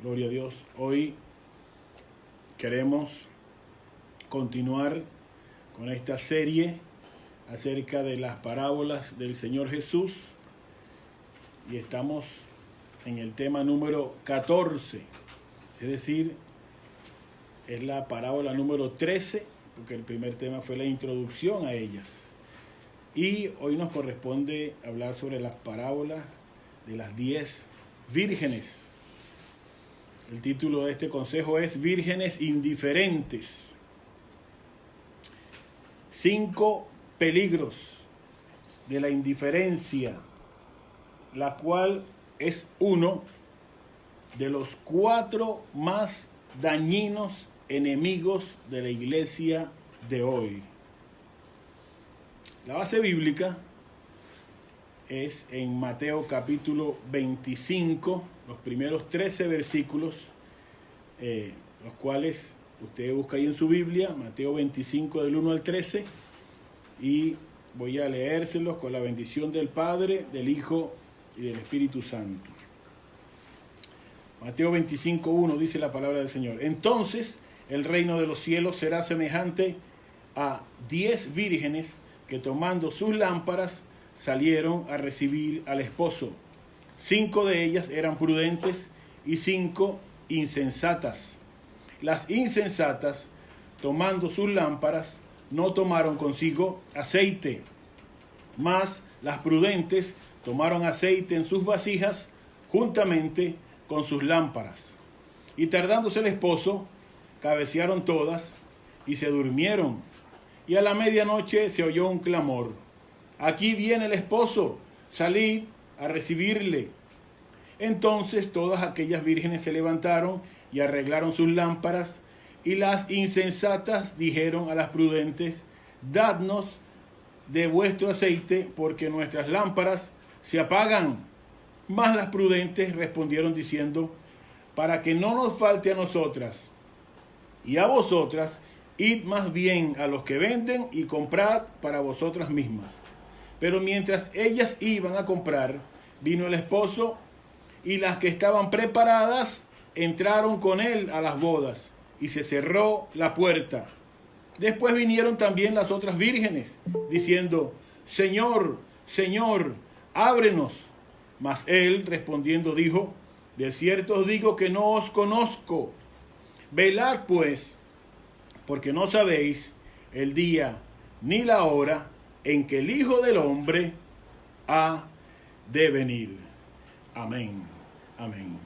Gloria a Dios. Hoy queremos continuar con esta serie acerca de las parábolas del Señor Jesús y estamos en el tema número 14, es decir, es la parábola número 13, porque el primer tema fue la introducción a ellas. Y hoy nos corresponde hablar sobre las parábolas de las 10 vírgenes. El título de este consejo es Vírgenes indiferentes. 5 peligros de la indiferencia, la cual es uno de los 4 más dañinos enemigos de la iglesia de hoy. La base bíblica es en Mateo capítulo 25, los primeros 13 versículos, los cuales usted busca ahí en su Biblia, Mateo 25 del 1 al 13, y voy a leérselos con la bendición del Padre, del Hijo y del Espíritu Santo. Mateo 25, 1 dice la palabra del Señor: Entonces el reino de los cielos será semejante a 10 vírgenes que tomando sus lámparas salieron a recibir al esposo. 5 de ellas eran prudentes y 5 insensatas. Las insensatas, tomando sus lámparas, no tomaron consigo aceite, mas las prudentes tomaron aceite en sus vasijas juntamente con sus lámparas. Y tardándose el esposo, cabecearon todas y se durmieron. Y a la medianoche se oyó un clamor: Aquí viene el esposo, salid a recibirle. Entonces todas aquellas vírgenes se levantaron y arreglaron sus lámparas, y las insensatas dijeron a las prudentes: Dadnos de vuestro aceite, porque nuestras lámparas se apagan. Mas las prudentes respondieron diciendo: Para que no nos falte a nosotras y a vosotras, id más bien a los que venden y comprad para vosotras mismas. Pero mientras ellas iban a comprar, vino el esposo, y las que estaban preparadas entraron con él a las bodas, y se cerró la puerta. Después vinieron también las otras vírgenes, diciendo: Señor, Señor, ábrenos. Mas él respondiendo dijo: De cierto os digo que no os conozco. Velad pues, porque no sabéis el día ni la hora en que el Hijo del Hombre ha de venir. Amén. Amén.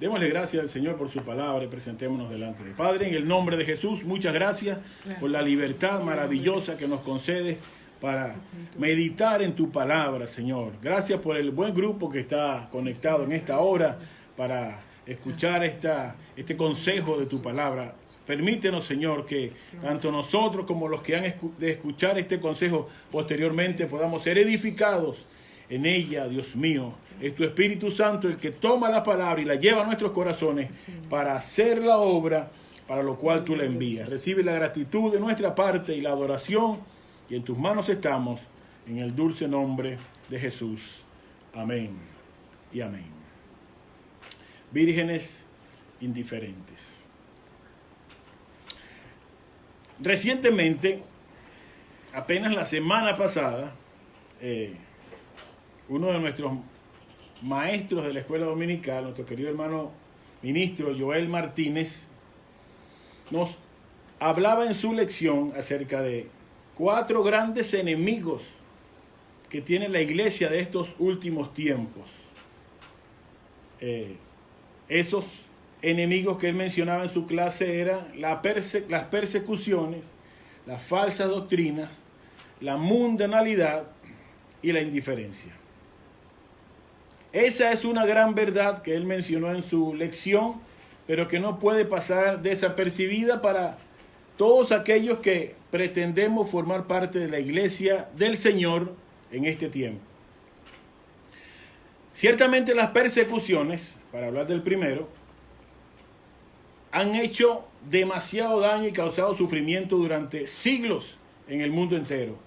Démosle gracias al Señor por su palabra y presentémonos delante del Padre. En el nombre de Jesús, muchas gracias por la libertad maravillosa que nos concedes para meditar en tu palabra, Señor. Gracias por el buen grupo que está conectado en esta hora para escuchar este consejo de tu palabra. Permítenos, Señor, que tanto nosotros como los que han de escuchar este consejo posteriormente podamos ser edificados en ella, Dios mío. Es tu Espíritu Santo el que toma la palabra y la lleva a nuestros corazones para hacer la obra para lo cual tú la envías. Recibe la gratitud de nuestra parte y la adoración, y en tus manos estamos, en el dulce nombre de Jesús. Amén y amén. Vírgenes indiferentes. Recientemente, apenas la semana pasada, uno de nuestros maestros de la escuela dominical, nuestro querido hermano ministro Joel Martínez, nos hablaba en su lección acerca de 4 grandes enemigos que tiene la iglesia de estos últimos tiempos. Esos enemigos que él mencionaba en su clase eran las persecuciones, las falsas doctrinas, la mundanalidad y la indiferencia. Esa es una gran verdad que él mencionó en su lección, pero que no puede pasar desapercibida para todos aquellos que pretendemos formar parte de la iglesia del Señor en este tiempo. Ciertamente las persecuciones, para hablar del primero, han hecho demasiado daño y causado sufrimiento durante siglos en el mundo entero.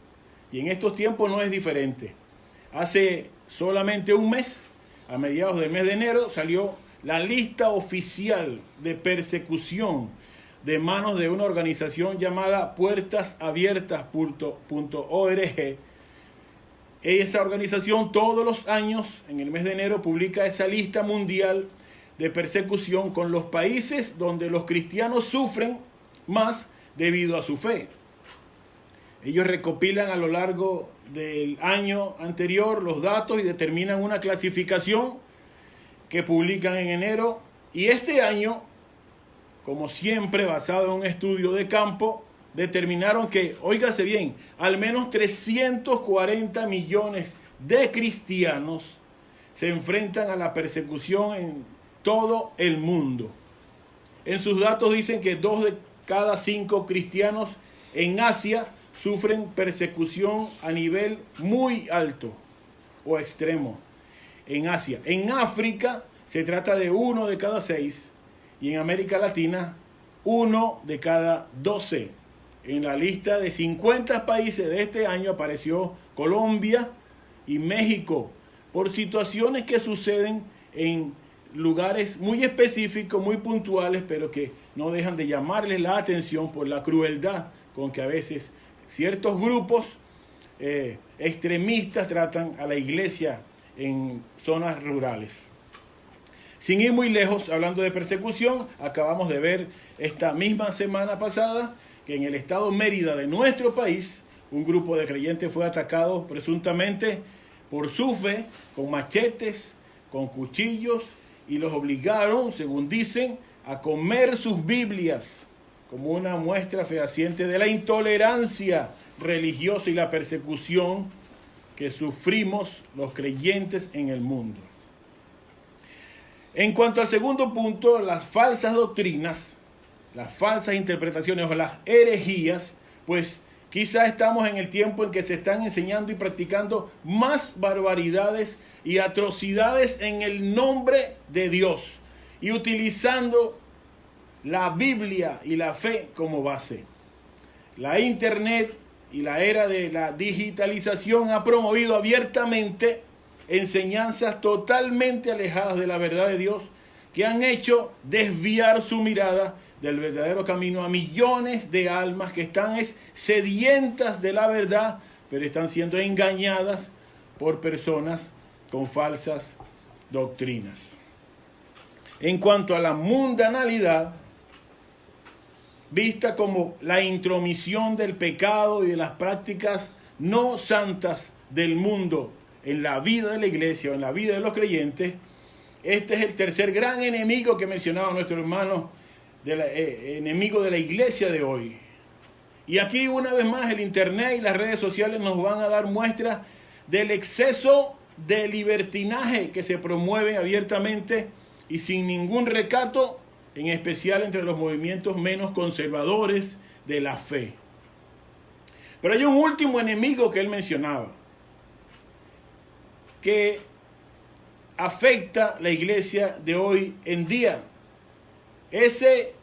Y en estos tiempos no es diferente. Hace solamente un mes, a mediados del mes de enero, salió la lista oficial de persecución de manos de una organización llamada puertasabiertas.org. Esa organización todos los años, en el mes de enero, publica esa lista mundial de persecución con los países donde los cristianos sufren más debido a su fe. Ellos recopilan a lo largo del año anterior los datos y determinan una clasificación que publican en enero. Y este año, como siempre, basado en un estudio de campo, determinaron que, óigase bien, al menos 340 millones de cristianos se enfrentan a la persecución en todo el mundo. En sus datos dicen que 2 de cada 5 cristianos en Asia sufren persecución a nivel muy alto o extremo en Asia. En África se trata de 1 de cada 6 y en América Latina 1 de cada 12. En la lista de 50 países de este año apareció Colombia y México por situaciones que suceden en lugares muy específicos, muy puntuales, pero que no dejan de llamarles la atención por la crueldad con que a veces ciertos grupos extremistas tratan a la iglesia en zonas rurales. Sin ir muy lejos, hablando de persecución, acabamos de ver esta misma semana pasada que en el estado Mérida de nuestro país, un grupo de creyentes fue atacado presuntamente por su fe, con machetes, con cuchillos, y los obligaron, según dicen, a comer sus Biblias, como una muestra fehaciente de la intolerancia religiosa y la persecución que sufrimos los creyentes en el mundo. En cuanto al segundo punto, las falsas doctrinas, las falsas interpretaciones o las herejías, pues quizá estamos en el tiempo en que se están enseñando y practicando más barbaridades y atrocidades en el nombre de Dios y utilizando la Biblia y la fe como base. La Internet y la era de la digitalización ha promovido abiertamente enseñanzas totalmente alejadas de la verdad de Dios que han hecho desviar su mirada del verdadero camino a millones de almas que están sedientas de la verdad, pero están siendo engañadas por personas con falsas doctrinas. En cuanto a la mundanalidad, vista como la intromisión del pecado y de las prácticas no santas del mundo en la vida de la iglesia o en la vida de los creyentes, este es el tercer gran enemigo que mencionaba nuestro hermano, enemigo de la iglesia de hoy. Y aquí una vez más el internet y las redes sociales nos van a dar muestras del exceso de libertinaje que se promueve abiertamente y sin ningún recato, en especial entre los movimientos menos conservadores de la fe. Pero hay un último enemigo que él mencionaba, que afecta la iglesia de hoy en día. Ese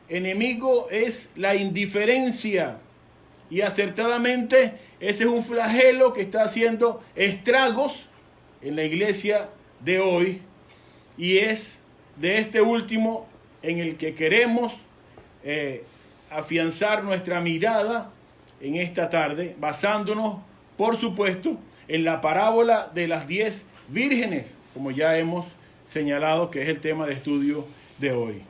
enemigo es la indiferencia, y acertadamente ese es un flagelo que está haciendo estragos en la iglesia de hoy, y es de este último en el que queremos afianzar nuestra mirada en esta tarde, basándonos, por supuesto, en la parábola de las 10 vírgenes, como ya hemos señalado que es el tema de estudio de hoy.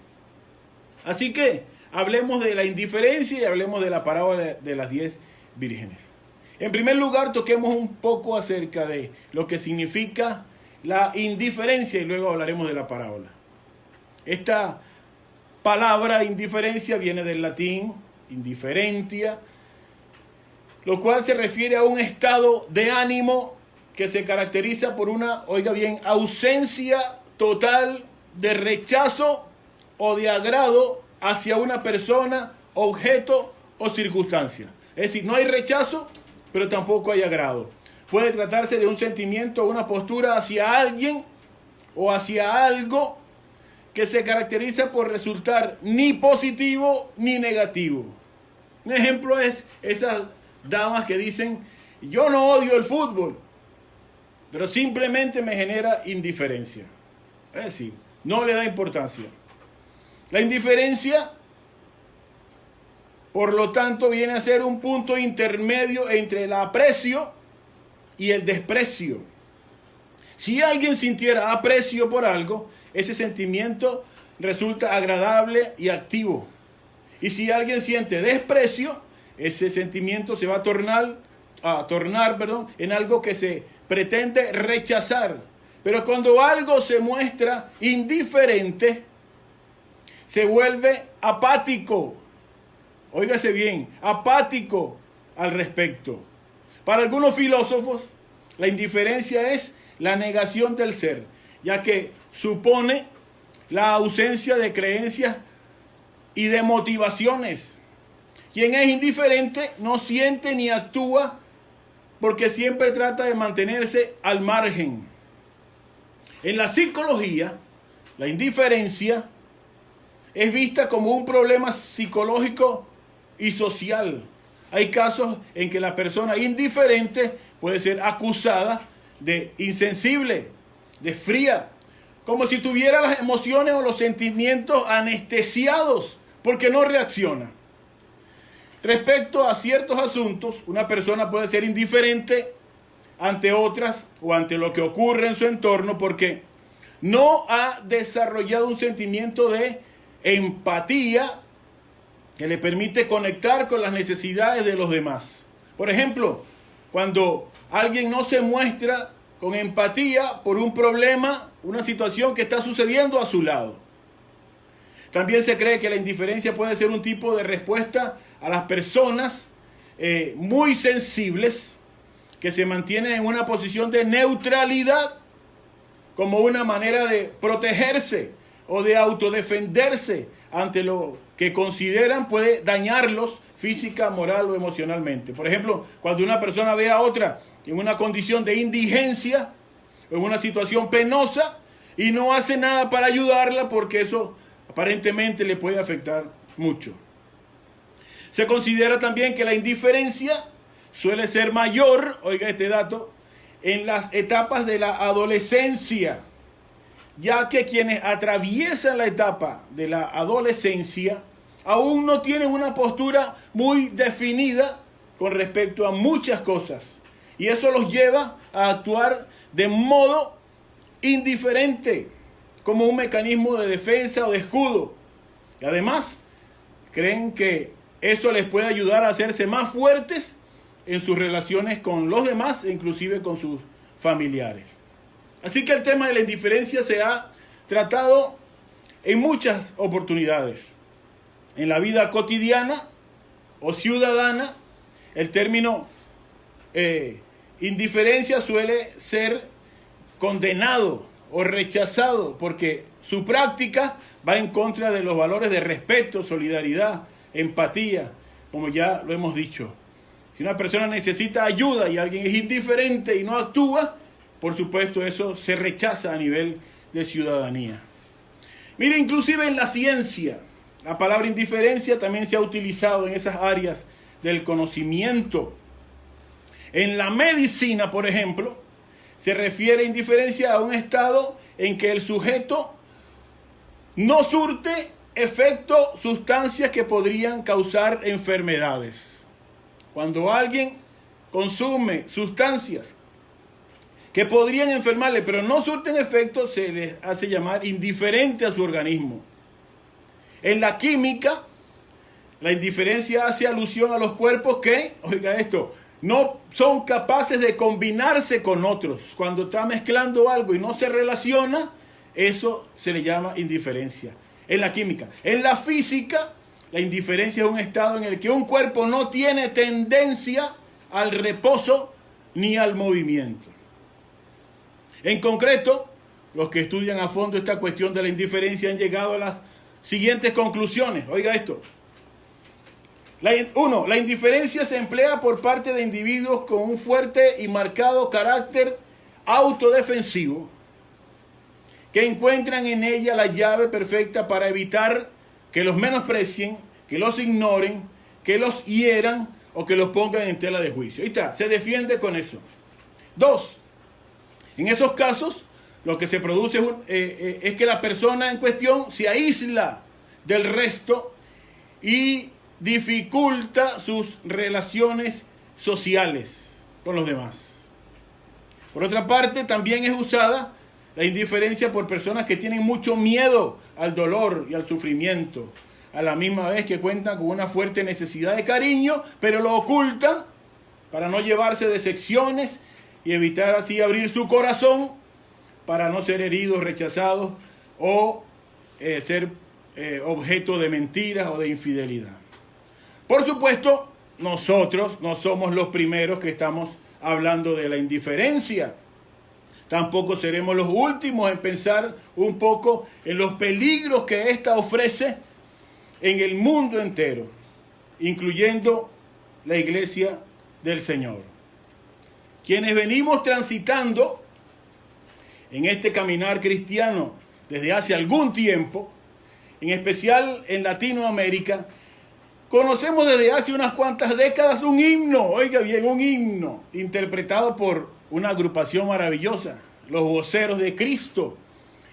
Así que hablemos de la indiferencia y hablemos de la parábola de las 10 vírgenes. En primer lugar, toquemos un poco acerca de lo que significa la indiferencia y luego hablaremos de la parábola. Esta palabra indiferencia viene del latín indiferentia, lo cual se refiere a un estado de ánimo que se caracteriza por una, oiga bien, ausencia total de rechazo o de agrado hacia una persona, objeto o circunstancia. Es decir, no hay rechazo, pero tampoco hay agrado. Puede tratarse de un sentimiento o una postura hacia alguien o hacia algo que se caracteriza por resultar ni positivo ni negativo. Un ejemplo es esas damas que dicen: yo no odio el fútbol, pero simplemente me genera indiferencia. Es decir, no le da importancia. La indiferencia, por lo tanto, viene a ser un punto intermedio entre el aprecio y el desprecio. Si alguien sintiera aprecio por algo, ese sentimiento resulta agradable y activo. Y si alguien siente desprecio, ese sentimiento se va a tornar en algo que se pretende rechazar. Pero cuando algo se muestra indiferente, se vuelve apático. Óigase bien, apático al respecto. Para algunos filósofos, la indiferencia es la negación del ser, ya que supone la ausencia de creencias y de motivaciones. Quien es indiferente no siente ni actúa porque siempre trata de mantenerse al margen. En la psicología, la indiferencia es vista como un problema psicológico y social. Hay casos en que la persona indiferente puede ser acusada de insensible, de fría, como si tuviera las emociones o los sentimientos anestesiados porque no reacciona. Respecto a ciertos asuntos, una persona puede ser indiferente ante otras o ante lo que ocurre en su entorno porque no ha desarrollado un sentimiento de empatía que le permite conectar con las necesidades de los demás. Por ejemplo, cuando alguien no se muestra con empatía por un problema, una situación que está sucediendo a su lado. También se cree que la indiferencia puede ser un tipo de respuesta a las personas muy sensibles que se mantienen en una posición de neutralidad como una manera de protegerse o de autodefenderse ante lo que consideran puede dañarlos física, moral o emocionalmente. Por ejemplo, cuando una persona ve a otra en una condición de indigencia, en una situación penosa, y no hace nada para ayudarla porque eso aparentemente le puede afectar mucho. Se considera también que la indiferencia suele ser mayor, oiga este dato, en las etapas de la adolescencia, ya que quienes atraviesan la etapa de la adolescencia aún no tienen una postura muy definida con respecto a muchas cosas. Y eso los lleva a actuar de modo indiferente, como un mecanismo de defensa o de escudo. Y además, creen que eso les puede ayudar a hacerse más fuertes en sus relaciones con los demás e inclusive con sus familiares. Así que el tema de la indiferencia se ha tratado en muchas oportunidades. En la vida cotidiana o ciudadana, el término indiferencia suele ser condenado o rechazado porque su práctica va en contra de los valores de respeto, solidaridad, empatía, como ya lo hemos dicho. Si una persona necesita ayuda y alguien es indiferente y no actúa, por supuesto eso se rechaza a nivel de ciudadanía. Mire, inclusive en la ciencia, la palabra indiferencia también se ha utilizado en esas áreas del conocimiento. En la medicina, por ejemplo, se refiere indiferencia a un estado en que el sujeto no surte efecto sustancias que podrían causar enfermedades. Cuando alguien consume sustancias que podrían enfermarle, pero no surten efecto, se les hace llamar indiferente a su organismo. En la química, la indiferencia hace alusión a los cuerpos que, oiga esto, no son capaces de combinarse con otros. Cuando está mezclando algo y no se relaciona, eso se le llama indiferencia. En la química. En la física, la indiferencia es un estado en el que un cuerpo no tiene tendencia al reposo ni al movimiento. En concreto, los que estudian a fondo esta cuestión de la indiferencia han llegado a las siguientes conclusiones. Oiga esto. La indiferencia se emplea por parte de individuos con un fuerte y marcado carácter autodefensivo que encuentran en ella la llave perfecta para evitar que los menosprecien, que los ignoren, que los hieran o que los pongan en tela de juicio. Ahí está, se defiende con eso. 2. En esos casos, lo que se produce es que la persona en cuestión se aísla del resto y dificulta sus relaciones sociales con los demás. Por otra parte, también es usada la indiferencia por personas que tienen mucho miedo al dolor y al sufrimiento, a la misma vez que cuentan con una fuerte necesidad de cariño, pero lo ocultan para no llevarse decepciones y evitar así abrir su corazón para no ser heridos, rechazados o ser objeto de mentiras o de infidelidad. Por supuesto, nosotros no somos los primeros que estamos hablando de la indiferencia. Tampoco seremos los últimos en pensar un poco en los peligros que ésta ofrece en el mundo entero, incluyendo la iglesia del Señor. Quienes venimos transitando en este caminar cristiano desde hace algún tiempo, en especial en Latinoamérica, conocemos desde hace unas cuantas décadas un himno, oiga bien, un himno interpretado por una agrupación maravillosa, los Voceros de Cristo,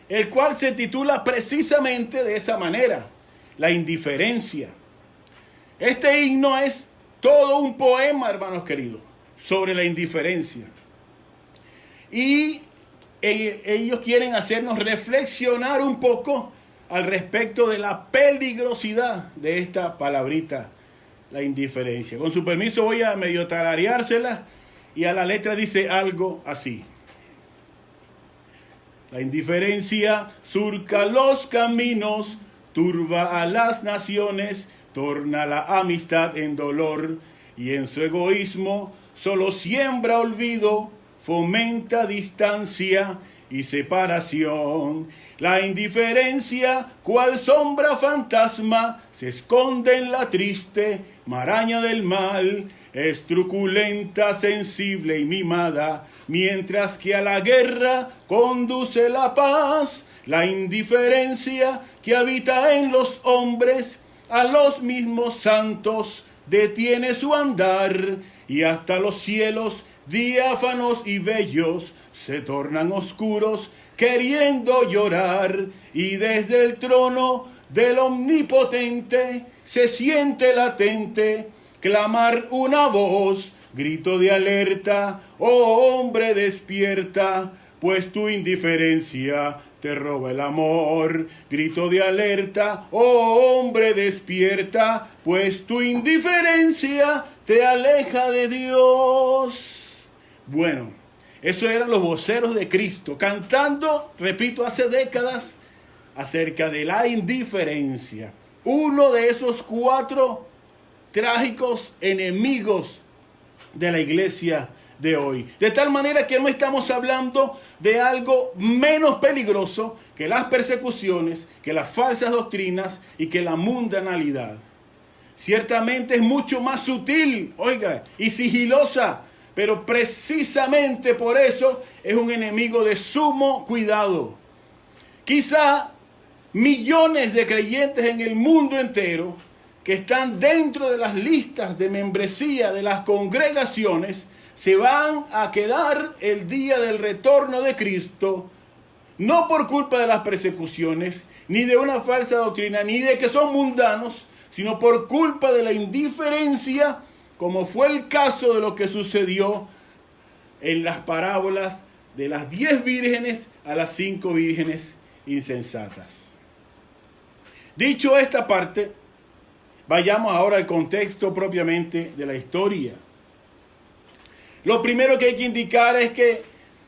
el cual se titula precisamente de esa manera, la indiferencia. Este himno es todo un poema, hermanos queridos, sobre la indiferencia. Y ellos quieren hacernos reflexionar un poco al respecto de la peligrosidad de esta palabrita, la indiferencia. Con su permiso voy a medio tarareársela y a la letra dice algo así. La indiferencia surca los caminos, turba a las naciones, torna la amistad en dolor y en su egoísmo solo siembra olvido, fomenta distancia y separación. La indiferencia, cual sombra fantasma, se esconde en la triste maraña del mal, es truculenta, sensible y mimada, mientras que a la guerra conduce la paz. La indiferencia que habita en los hombres, a los mismos santos detiene su andar, y hasta los cielos diáfanos y bellos se tornan oscuros queriendo llorar, y desde el trono del omnipotente se siente latente clamar una voz, grito de alerta, oh hombre despierta, pues tu indiferencia te roba el amor. Grito de alerta, oh hombre despierta, pues tu indiferencia te aleja de Dios. Bueno, esos eran los Voceros de Cristo, cantando, repito, hace décadas, acerca de la indiferencia. Uno de esos 4 trágicos enemigos de la iglesia de hoy. De tal manera que no estamos hablando de algo menos peligroso que las persecuciones, que las falsas doctrinas y que la mundanalidad. Ciertamente es mucho más sutil, oiga, y sigilosa, pero precisamente por eso es un enemigo de sumo cuidado. Quizá millones de creyentes en el mundo entero que están dentro de las listas de membresía de las congregaciones se van a quedar el día del retorno de Cristo, no por culpa de las persecuciones, ni de una falsa doctrina, ni de que son mundanos, sino por culpa de la indiferencia, como fue el caso de lo que sucedió en las parábolas de las 10 vírgenes a las 5 vírgenes insensatas. Dicho esta parte, vayamos ahora al contexto propiamente de la historia. Lo primero que hay que indicar es que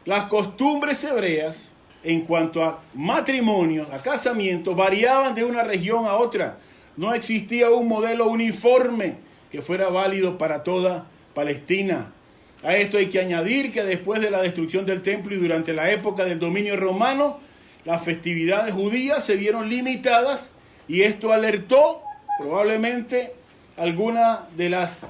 las costumbres hebreas en cuanto a matrimonios, a casamientos, variaban de una región a otra. No existía un modelo uniforme que fuera válido para toda Palestina. A esto hay que añadir que después de la destrucción del templo y durante la época del dominio romano, las festividades judías se vieron limitadas y esto alertó probablemente alguna de las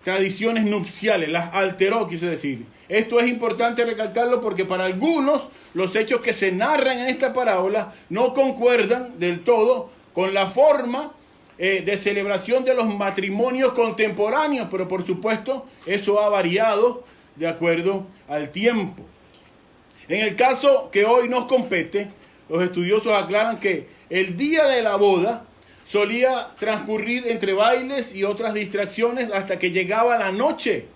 tradiciones nupciales, las alteró, quise decir. Esto es importante recalcarlo porque para algunos los hechos que se narran en esta parábola no concuerdan del todo con la forma de celebración de los matrimonios contemporáneos, pero por supuesto eso ha variado de acuerdo al tiempo. En el caso que hoy nos compete, los estudiosos aclaran que el día de la boda solía transcurrir entre bailes y otras distracciones hasta que llegaba la noche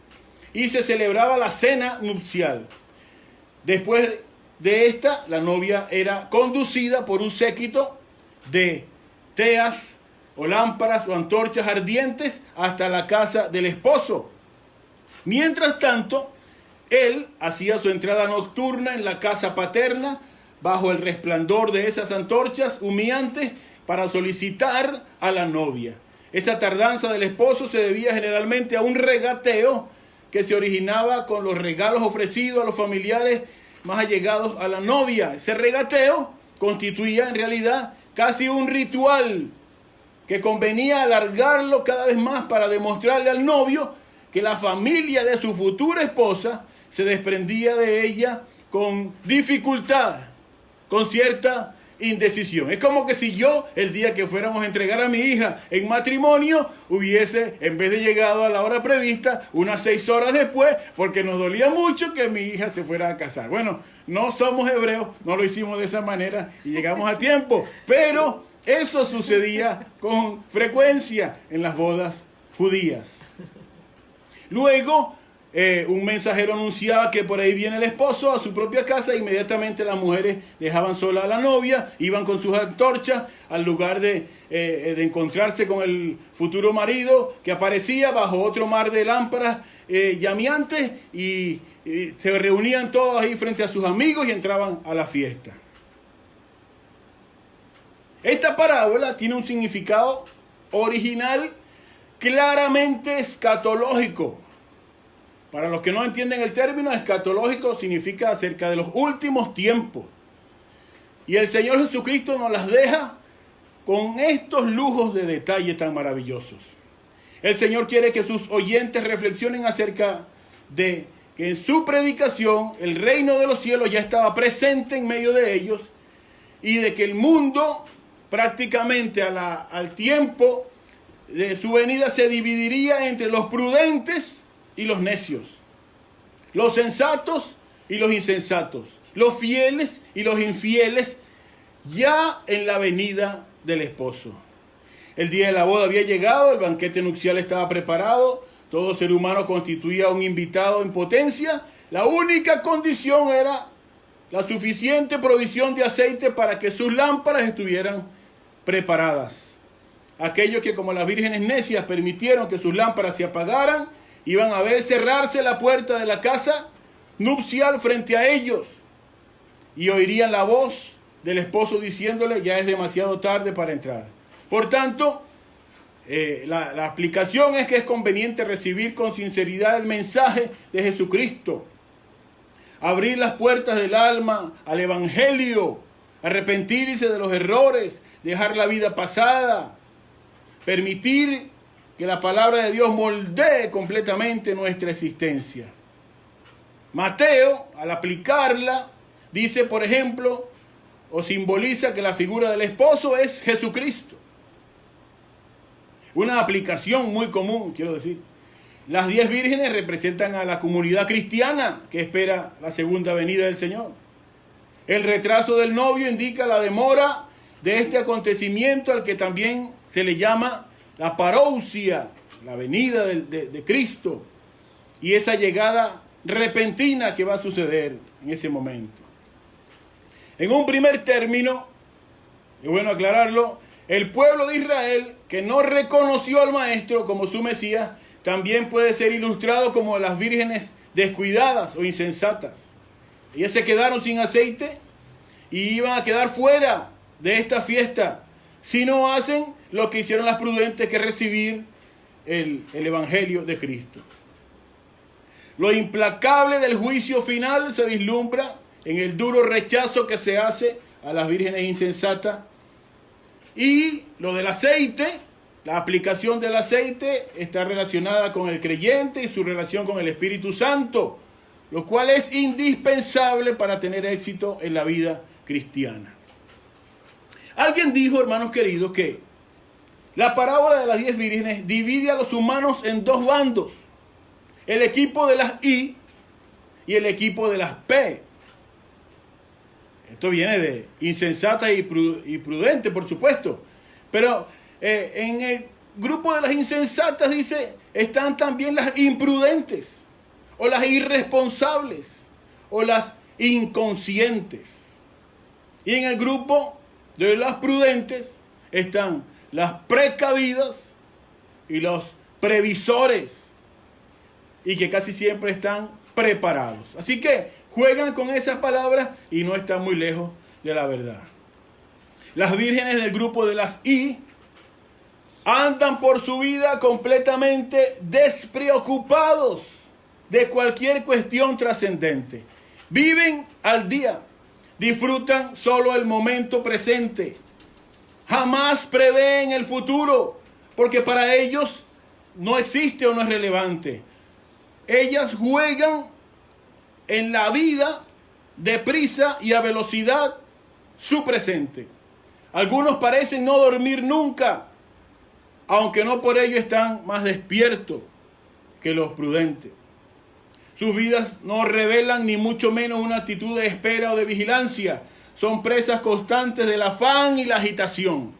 y se celebraba la cena nupcial. Después de esta, la novia era conducida por un séquito de teas o lámparas o antorchas ardientes hasta la casa del esposo. Mientras tanto, él hacía su entrada nocturna en la casa paterna bajo el resplandor de esas antorchas humeantes para solicitar a la novia. Esa tardanza del esposo se debía generalmente a un regateo que se originaba con los regalos ofrecidos a los familiares más allegados a la novia. Ese regateo constituía en realidad casi un ritual que convenía alargarlo cada vez más para demostrarle al novio que la familia de su futura esposa se desprendía de ella con dificultad, con cierta indecisión. Es como que si yo, el día que fuéramos a entregar a mi hija en matrimonio, hubiese, en vez de llegado a la hora prevista, unas 6 horas después, porque nos dolía mucho que mi hija se fuera a casar. Bueno, no somos hebreos, no lo hicimos de esa manera y llegamos a tiempo, pero eso sucedía con frecuencia en las bodas judías. Luego, un mensajero anunciaba que por ahí viene el esposo a su propia casa. Inmediatamente las mujeres dejaban sola a la novia, iban con sus antorchas al lugar de encontrarse con el futuro marido, que aparecía bajo otro mar de lámparas llameantes, y se reunían todos ahí frente a sus amigos y entraban a la fiesta. Esta parábola tiene un significado original claramente escatológico. Para los que no entienden el término, escatológico significa acerca de los últimos tiempos. Y el Señor Jesucristo nos las deja con estos lujos de detalle tan maravillosos. El Señor quiere que sus oyentes reflexionen acerca de que en su predicación el reino de los cielos ya estaba presente en medio de ellos, y de que el mundo prácticamente al tiempo de su venida se dividiría entre los prudentes y los necios, los sensatos y los insensatos, los fieles y los infieles, ya en la venida del esposo. El día de la boda había llegado, el banquete nupcial estaba preparado, todo ser humano constituía un invitado en potencia. La única condición era la suficiente provisión de aceite para que sus lámparas estuvieran preparadas. Aquellos que, como las vírgenes necias, permitieron que sus lámparas se apagaran, iban a ver cerrarse la puerta de la casa nupcial frente a ellos y oirían la voz del esposo diciéndole: ya es demasiado tarde para entrar. Por tanto, la aplicación es que es conveniente recibir con sinceridad el mensaje de Jesucristo, abrir las puertas del alma al Evangelio, arrepentirse de los errores, dejar la vida pasada, permitir que la palabra de Dios moldee completamente nuestra existencia. Mateo, al aplicarla, dice, por ejemplo, o simboliza que la figura del esposo es Jesucristo. Una aplicación muy común, quiero decir. Las 10 vírgenes representan a la comunidad cristiana que espera la segunda venida del Señor. El retraso del novio indica la demora de este acontecimiento, al que también se le llama la parousia, la venida de Cristo, y esa llegada repentina que va a suceder en ese momento. En un primer término, es bueno aclararlo, el pueblo de Israel, que no reconoció al Maestro como su Mesías, también puede ser ilustrado como las vírgenes descuidadas o insensatas. Ellas se quedaron sin aceite y iban a quedar fuera de esta fiesta si no hacen lo que hicieron las prudentes, que es recibir el Evangelio de Cristo. Lo implacable del juicio final se vislumbra en el duro rechazo que se hace a las vírgenes insensatas. Y lo del aceite, la aplicación del aceite está relacionada con el creyente y su relación con el Espíritu Santo, lo cual es indispensable para tener éxito en la vida cristiana. Alguien dijo, hermanos queridos, que la parábola de las 10 vírgenes divide a los humanos en 2 bandos: el equipo de las I y el equipo de las P. Esto viene de insensatas y prudentes, por supuesto. Pero en el grupo de las insensatas, dice, están también las imprudentes, o las irresponsables, o las inconscientes. Y en el grupo de las prudentes están las precavidas y los previsores, y que casi siempre están preparados. Así que juegan con esas palabras y no están muy lejos de la verdad. Las vírgenes del grupo de las I andan por su vida completamente despreocupados de cualquier cuestión trascendente. Viven al día, disfrutan solo el momento presente. Jamás prevén el futuro, porque para ellos no existe o no es relevante. Ellas juegan en la vida deprisa y a velocidad su presente. Algunos parecen no dormir nunca, aunque no por ello están más despiertos que los prudentes. Sus vidas no revelan ni mucho menos una actitud de espera o de vigilancia. Son presas constantes del afán y la agitación.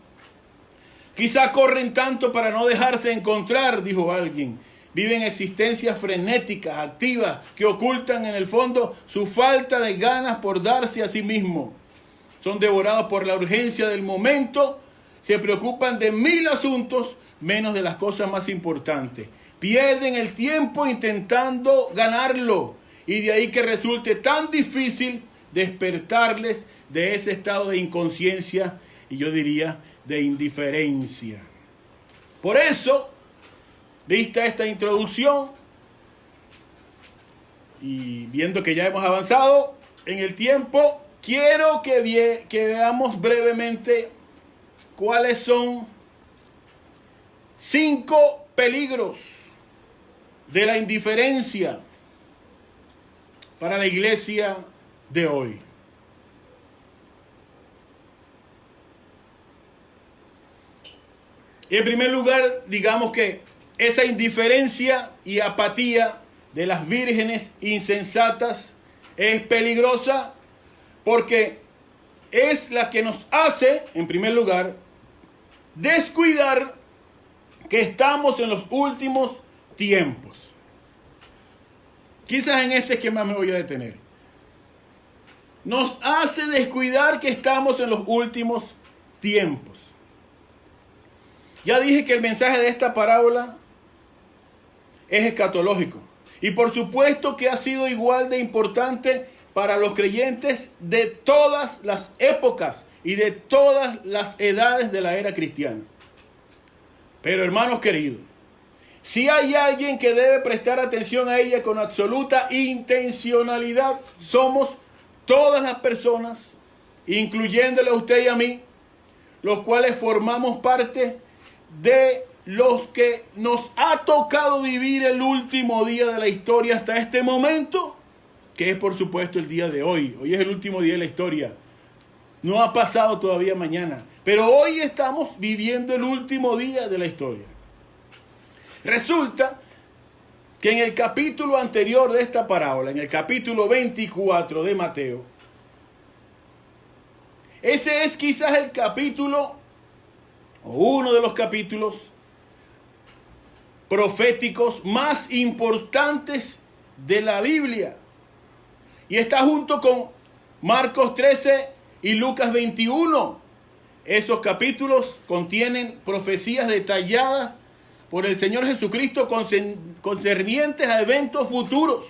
Quizá corren tanto para no dejarse encontrar, dijo alguien. Viven existencias frenéticas, activas, que ocultan en el fondo su falta de ganas por darse a sí mismo. Son devorados por la urgencia del momento, se preocupan de 1000 asuntos, menos de las cosas más importantes. Pierden el tiempo intentando ganarlo, y de ahí que resulte tan difícil despertarles de ese estado de inconsciencia y yo diría de indiferencia. Por eso, vista esta introducción y viendo que ya hemos avanzado en el tiempo, quiero que veamos brevemente cuáles son 5 peligros de la indiferencia para la iglesia de hoy. En primer lugar, digamos que esa indiferencia y apatía de las vírgenes insensatas es peligrosa porque es la que nos hace, en primer lugar, descuidar que estamos en los últimos tiempos. Quizás en este esquema me voy a detener. Nos hace descuidar que estamos en los últimos tiempos. Ya dije que el mensaje de esta parábola es escatológico. Y por supuesto que ha sido igual de importante para los creyentes de todas las épocas y de todas las edades de la era cristiana. Pero hermanos queridos, si hay alguien que debe prestar atención a ella con absoluta intencionalidad, somos todas las personas, incluyéndole a usted y a mí, los cuales formamos parte de los que nos ha tocado vivir el último día de la historia hasta este momento, que es por supuesto el día de hoy. Hoy es el último día de la historia. No ha pasado todavía mañana, pero hoy estamos viviendo el último día de la historia. Resulta que en el capítulo anterior de esta parábola, en el capítulo 24 de Mateo, ese es quizás el capítulo o uno de los capítulos proféticos más importantes de la Biblia. Y está junto con Marcos 13 y Lucas 21. Esos capítulos contienen profecías detalladas por el Señor Jesucristo concernientes a eventos futuros.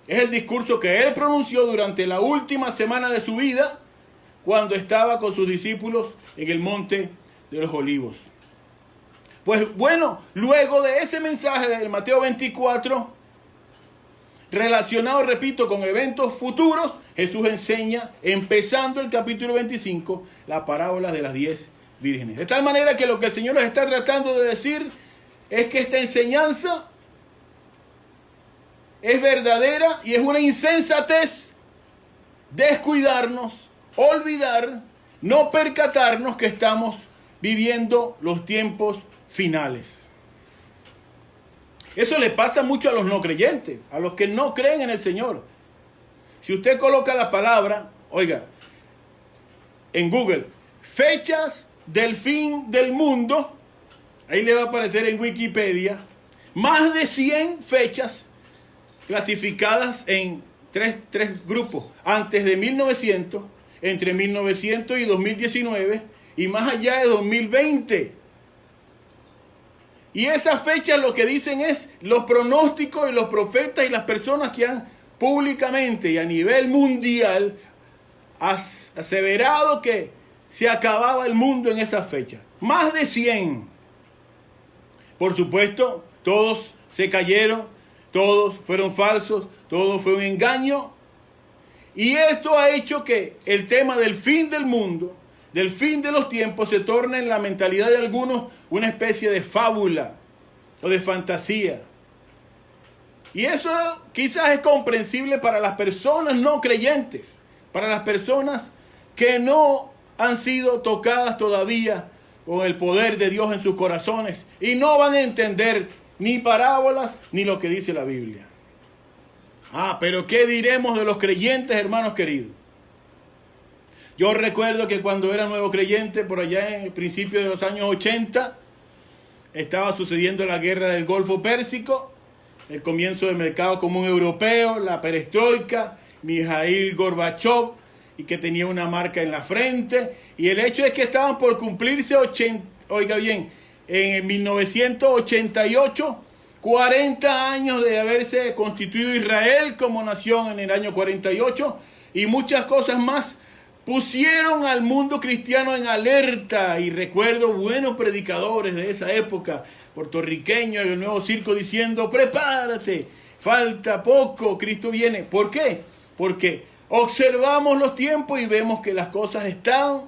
Es el discurso que Él pronunció durante la última semana de su vida, cuando estaba con sus discípulos en el monte de los Olivos. Pues bueno, luego de ese mensaje del Mateo 24, relacionado, repito, con eventos futuros, Jesús enseña, empezando el capítulo 25, la parábola de las 10 vírgenes. De tal manera que lo que el Señor nos está tratando de decir es que esta enseñanza es verdadera y es una insensatez descuidarnos, olvidar, no percatarnos que estamos viviendo los tiempos finales. Eso le pasa mucho a los no creyentes, a los que no creen en el Señor. Si usted coloca la palabra oiga, en Google, fechas del fin del mundo, ahí le va a aparecer en Wikipedia, más de 100 fechas clasificadas en tres grupos, antes de 1900, entre 1900 y 2019, y más allá de 2020. Y esas fechas lo que dicen es los pronósticos y los profetas y las personas que han públicamente y a nivel mundial aseverado que se acababa el mundo en esa fecha. Más de 100. Por supuesto, todos se cayeron, todos fueron falsos, todo fue un engaño. Y esto ha hecho que el tema del fin del mundo, del fin de los tiempos, se torne en la mentalidad de algunos una especie de fábula o de fantasía. Y eso quizás es comprensible para las personas no creyentes, para las personas que no han sido tocadas todavía con el poder de Dios en sus corazones y no van a entender ni parábolas ni lo que dice la Biblia. Pero ¿qué diremos de los creyentes, hermanos queridos? Yo recuerdo que cuando era nuevo creyente, por allá en el principio de los años 80, estaba sucediendo la guerra del Golfo Pérsico, el comienzo del mercado común europeo, la perestroika, Mikhail Gorbachev, y que tenía una marca en la frente. Y el hecho es que estaban por cumplirse, en 1988, 40 años de haberse constituido Israel como nación en el año 48, y muchas cosas más pusieron al mundo cristiano en alerta. Y recuerdo buenos predicadores de esa época, puertorriqueños en el Nuevo Circo, diciendo: prepárate, falta poco, Cristo viene. ¿Por qué? Porque observamos los tiempos y vemos que las cosas están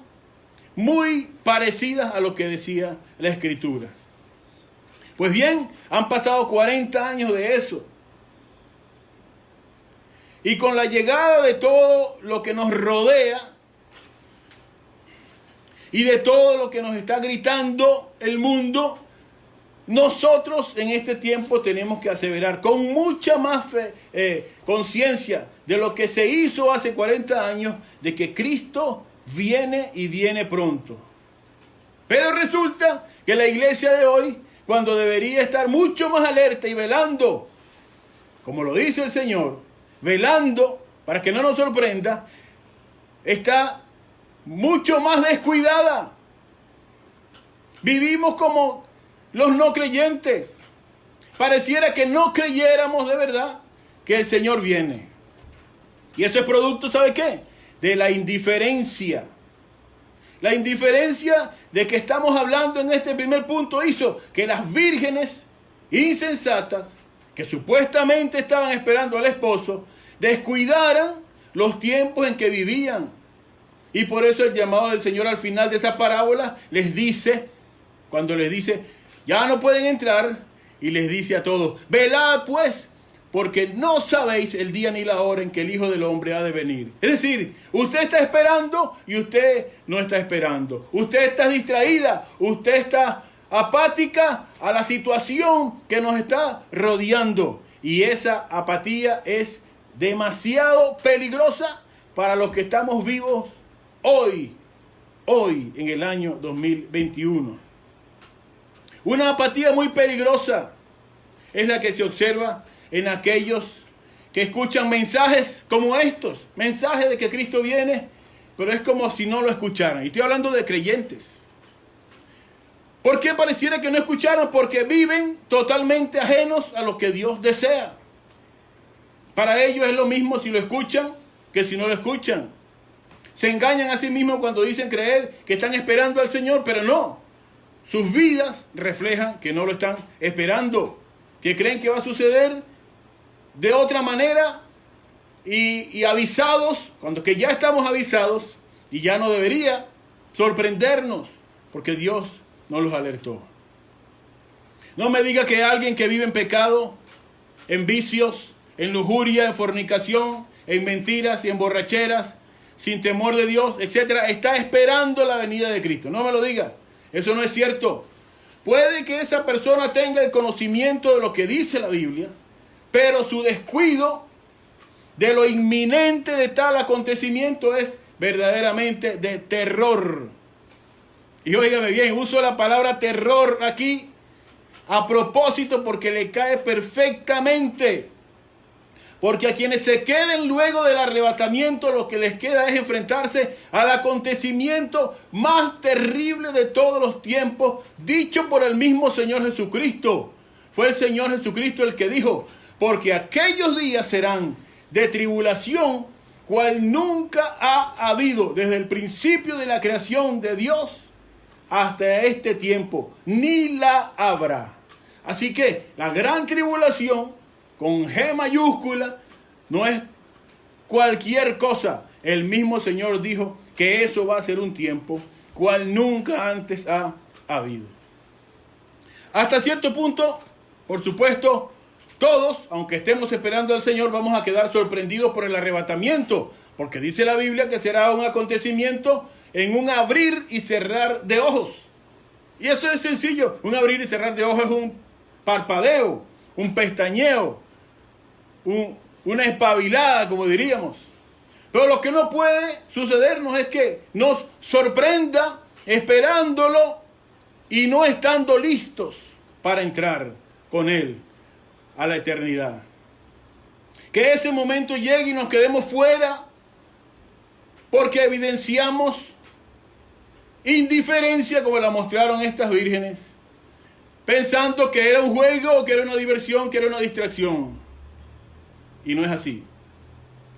muy parecidas a lo que decía la Escritura. Pues bien, han pasado 40 años de eso. Y con la llegada de todo lo que nos rodea y de todo lo que nos está gritando el mundo, nosotros en este tiempo tenemos que aseverar con mucha más conciencia de lo que se hizo hace 40 años, de que Cristo viene y viene pronto. Pero resulta que la iglesia de hoy, cuando debería estar mucho más alerta y velando, como lo dice el Señor, velando para que no nos sorprenda, está mucho más descuidada. Vivimos como los no creyentes. Pareciera que no creyéramos de verdad que el Señor viene. Y eso es producto, ¿sabe qué? De la indiferencia. La indiferencia de que estamos hablando en este primer punto hizo que las vírgenes insensatas, que supuestamente estaban esperando al esposo, descuidaran los tiempos en que vivían. Y por eso el llamado del Señor al final de esa parábola les dice, cuando les dice, ya no pueden entrar, y les dice a todos: velad pues, porque no sabéis el día ni la hora en que el Hijo del Hombre ha de venir. Es decir, usted está esperando y usted no está esperando. Usted está distraída, usted está apática a la situación que nos está rodeando. Y esa apatía es demasiado peligrosa para los que estamos vivos hoy en el año 2021. Una apatía muy peligrosa es la que se observa en aquellos que escuchan mensajes como estos, mensajes de que Cristo viene, pero es como si no lo escucharan. Y estoy hablando de creyentes. ¿Por qué pareciera que no escucharan? Porque viven totalmente ajenos a lo que Dios desea. Para ellos es lo mismo si lo escuchan que si no lo escuchan. Se engañan a sí mismos cuando dicen creer que están esperando al Señor, pero no. Sus vidas reflejan que no lo están esperando, que creen que va a suceder de otra manera y avisados, cuando que ya estamos avisados y ya no debería sorprendernos, porque Dios nos los alertó. No me diga que alguien que vive en pecado, en vicios, en lujuria, en fornicación, en mentiras y en borracheras, sin temor de Dios, etcétera, está esperando la venida de Cristo. No me lo diga. Eso no es cierto. Puede que esa persona tenga el conocimiento de lo que dice la Biblia, pero su descuido de lo inminente de tal acontecimiento es verdaderamente de terror. Y óigame bien, uso la palabra terror aquí a propósito porque le cae perfectamente. Porque a quienes se queden luego del arrebatamiento, lo que les queda es enfrentarse al acontecimiento más terrible de todos los tiempos, dicho por el mismo Señor Jesucristo. Fue el Señor Jesucristo el que dijo, porque aquellos días serán de tribulación, cual nunca ha habido desde el principio de la creación de Dios hasta este tiempo, ni la habrá. Así que la gran tribulación, con G mayúscula, no es cualquier cosa. El mismo Señor dijo que eso va a ser un tiempo cual nunca antes ha habido. Hasta cierto punto, por supuesto, todos, aunque estemos esperando al Señor, vamos a quedar sorprendidos por el arrebatamiento, porque dice la Biblia que será un acontecimiento en un abrir y cerrar de ojos. Y eso es sencillo, un abrir y cerrar de ojos es un parpadeo, un pestañeo, una espabilada, como diríamos. Pero lo que no puede sucedernos es que nos sorprenda esperándolo y no estando listos para entrar con Él a la eternidad. Que ese momento llegue y nos quedemos fuera porque evidenciamos indiferencia como la mostraron estas vírgenes, pensando que era un juego, que era una diversión, que era una distracción. Y no es así.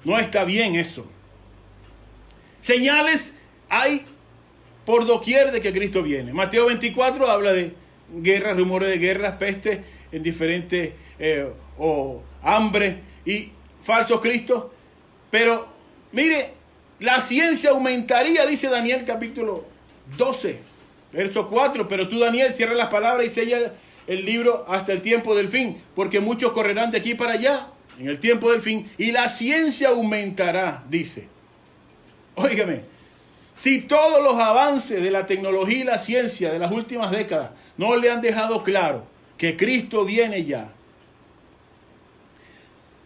No está bien eso. Señales hay por doquier de que Cristo viene. Mateo 24 habla de guerras, rumores de guerras, peste en diferentes, o hambre y falsos cristos. Pero mire, la ciencia aumentaría, dice Daniel capítulo 12, verso 4. Pero tú, Daniel, cierra las palabras y sella el libro hasta el tiempo del fin, porque muchos correrán de aquí para allá en el tiempo del fin, y la ciencia aumentará, dice. Óigame, si todos los avances de la tecnología y la ciencia de las últimas décadas no le han dejado claro que Cristo viene ya,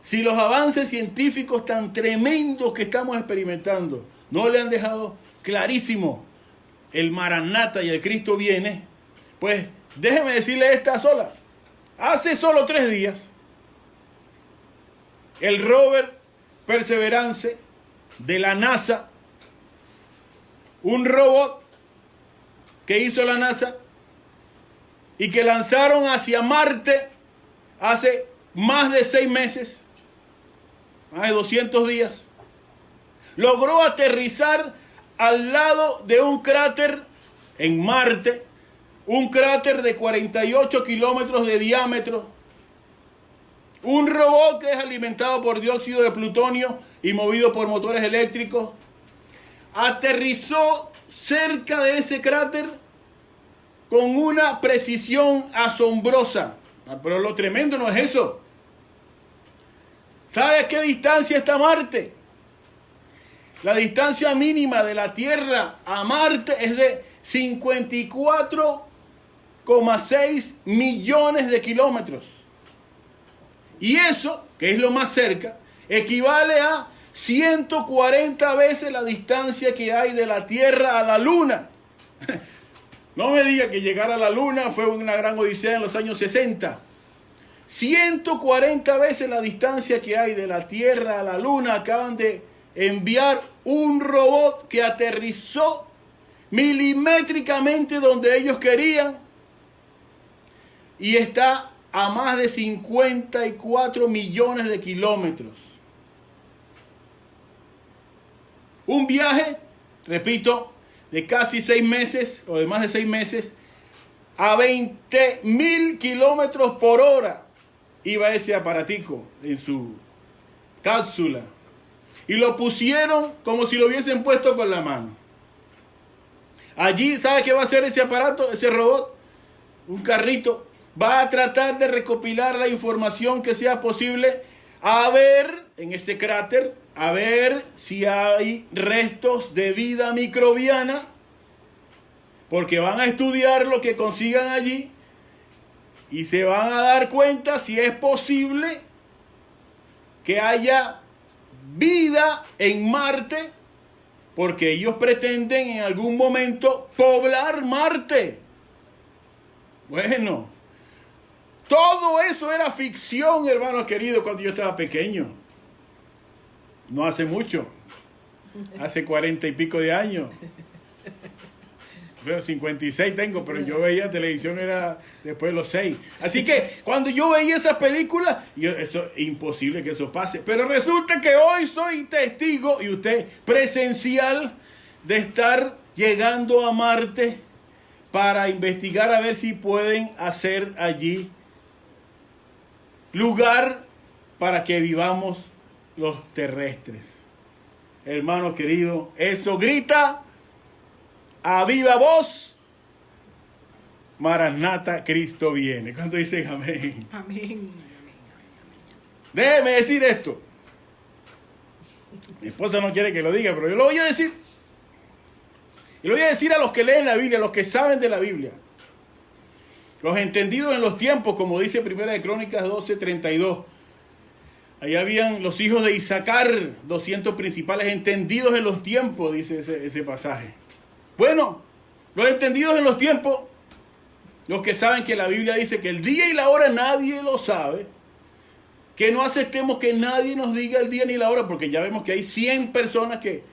si los avances científicos tan tremendos que estamos experimentando no le han dejado clarísimo el Maranata y el Cristo viene, pues déjeme decirle esta sola. Hace solo 3 días, el rover Perseverance de la NASA, un robot que hizo la NASA y que lanzaron hacia Marte hace más de 6 meses, más de 200 días, logró aterrizar al lado de un cráter en Marte, un cráter de 48 kilómetros de diámetro. Un robot que es alimentado por dióxido de plutonio y movido por motores eléctricos, aterrizó cerca de ese cráter con una precisión asombrosa. Pero lo tremendo no es eso. ¿Sabe a qué distancia está Marte? La distancia mínima de la Tierra a Marte es de 54,6 millones de kilómetros. Y eso, que es lo más cerca, equivale a 140 veces la distancia que hay de la Tierra a la Luna. No me diga que llegar a la Luna fue una gran odisea en los años 60. 140 veces la distancia que hay de la Tierra a la Luna. Acaban de enviar un robot que aterrizó milimétricamente donde ellos querían y está a más de 54 millones de kilómetros. Un viaje, repito, de casi 6 meses o de más de 6 meses, a 20.000 kilómetros por hora iba ese aparatico en su cápsula. Y lo pusieron como si lo hubiesen puesto con la mano. Allí, ¿sabe qué va a hacer ese aparato, ese robot? Un carrito. Va a tratar de recopilar la información que sea posible, a ver en ese cráter, a ver si hay restos de vida microbiana, porque van a estudiar lo que consigan allí y se van a dar cuenta si es posible que haya vida en Marte, porque ellos pretenden en algún momento poblar Marte. Bueno, todo eso era ficción, hermanos queridos, cuando yo estaba pequeño. No hace mucho, hace 40 y pico de años. Bueno, 56 tengo, pero yo veía televisión era después de los 6. Así que cuando yo veía esas películas, eso es imposible que eso pase. Pero resulta que hoy soy testigo y usted presencial de estar llegando a Marte para investigar a ver si pueden hacer allí lugar para que vivamos los terrestres. Hermano querido, eso grita a viva voz: Maranata, Cristo viene. ¿Cuánto dicen amén? Amén. Déjeme decir esto. Mi esposa no quiere que lo diga, pero yo lo voy a decir. Y lo voy a decir a los que leen la Biblia, a los que saben de la Biblia. Los entendidos en los tiempos, como dice Primera de Crónicas 12:32. Ahí habían los hijos de Isaacar, 200 principales entendidos en los tiempos, dice ese pasaje. Bueno, los entendidos en los tiempos, los que saben que la Biblia dice que el día y la hora nadie lo sabe, que no aceptemos que nadie nos diga el día ni la hora, porque ya vemos que hay 100 personas que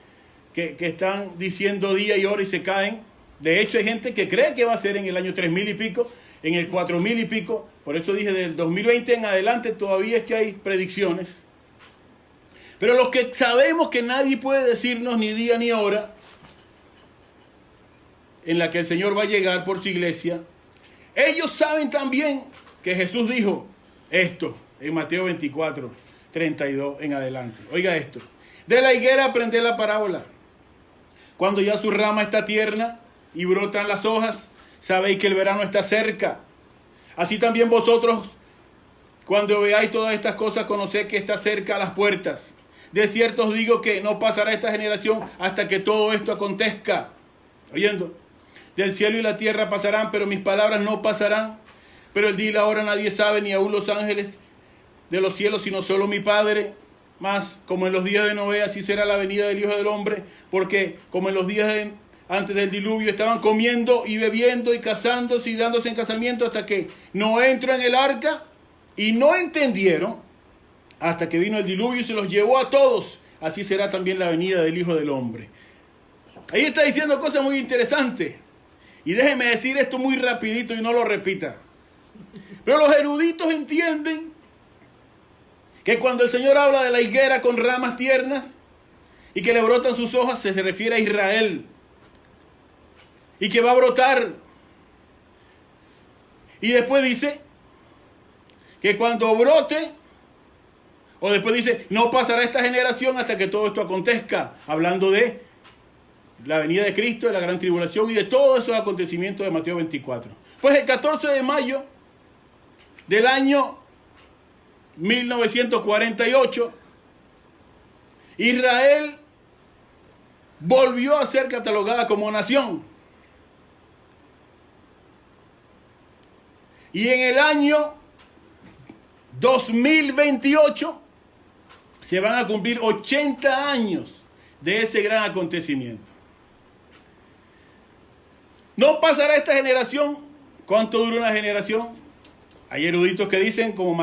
están diciendo día y hora y se caen. De hecho, hay gente que cree que va a ser en el año 3000 y pico, en el 4000 y pico. Por eso dije, del 2020 en adelante todavía es que hay predicciones. Pero los que sabemos que nadie puede decirnos ni día ni hora en la que el Señor va a llegar por su iglesia, ellos saben también que Jesús dijo esto en Mateo 24:32 en adelante. Oiga esto: de la higuera aprended la parábola. Cuando ya su rama está tierna y brotan las hojas, sabéis que el verano está cerca. Así también vosotros, cuando veáis todas estas cosas, conoced que está cerca a las puertas. De cierto os digo que no pasará esta generación hasta que todo esto acontezca. Oyendo, del cielo y la tierra pasarán, pero mis palabras no pasarán. Pero el día y la hora nadie sabe, ni aun los ángeles de los cielos, sino solo mi Padre. Mas, como en los días de Noé, así será la venida del Hijo del Hombre, porque como en los días antes del diluvio estaban comiendo y bebiendo y casándose y dándose en casamiento hasta que Noé entró en el arca, y no entendieron hasta que vino el diluvio y se los llevó a todos. Así será también la venida del Hijo del Hombre. Ahí está diciendo cosas muy interesantes. Y déjeme decir esto muy rapidito y no lo repita. Pero los eruditos entienden que cuando el Señor habla de la higuera con ramas tiernas y que le brotan sus hojas, se refiere a Israel. Y que va a brotar. Y después dice que cuando brote, o después dice, no pasará esta generación hasta que todo esto acontezca. Hablando de la venida de Cristo, de la gran tribulación y de todos esos acontecimientos de Mateo 24. Pues el 14 de mayo del año 1948, Israel volvió a ser catalogada como nación. Y en el año 2028 se van a cumplir 80 años de ese gran acontecimiento. No pasará esta generación. ¿Cuánto dura una generación? Hay eruditos que dicen, como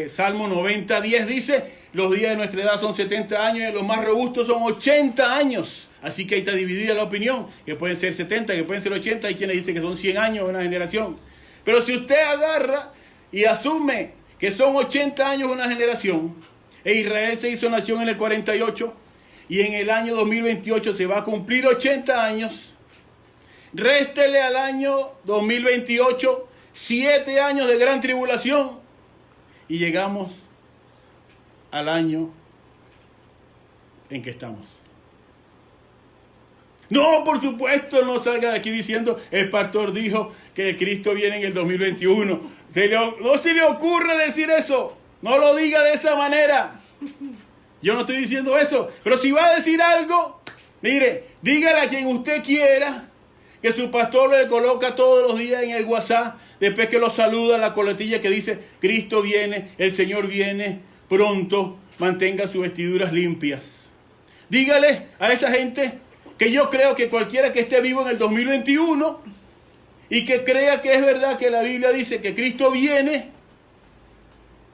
Salmo 90:10 dice, los días de nuestra edad son 70 años y los más robustos son 80 años. Así que ahí está dividida la opinión, que pueden ser 70, que pueden ser 80, hay quienes dicen que son 100 años una generación. Pero si usted agarra y asume que son 80 años una generación, e Israel se hizo nación en el 48, y en el año 2028 se va a cumplir 80 años, réstele al año 2028 7 años de gran tribulación y llegamos al año en que estamos. No, por supuesto, no salga de aquí diciendo, el pastor dijo que Cristo viene en el 2021. No se le ocurre decir eso. No lo diga de esa manera. Yo no estoy diciendo eso. Pero si va a decir algo, mire, dígale a quien usted quiera que su pastor le coloca todos los días en el WhatsApp, después que lo saluda, la coletilla que dice, Cristo viene, el Señor viene pronto. mantenga sus vestiduras limpias. Dígale a esa gente que yo creo que cualquiera que esté vivo en el 2021 y que crea que es verdad que la Biblia dice que Cristo viene,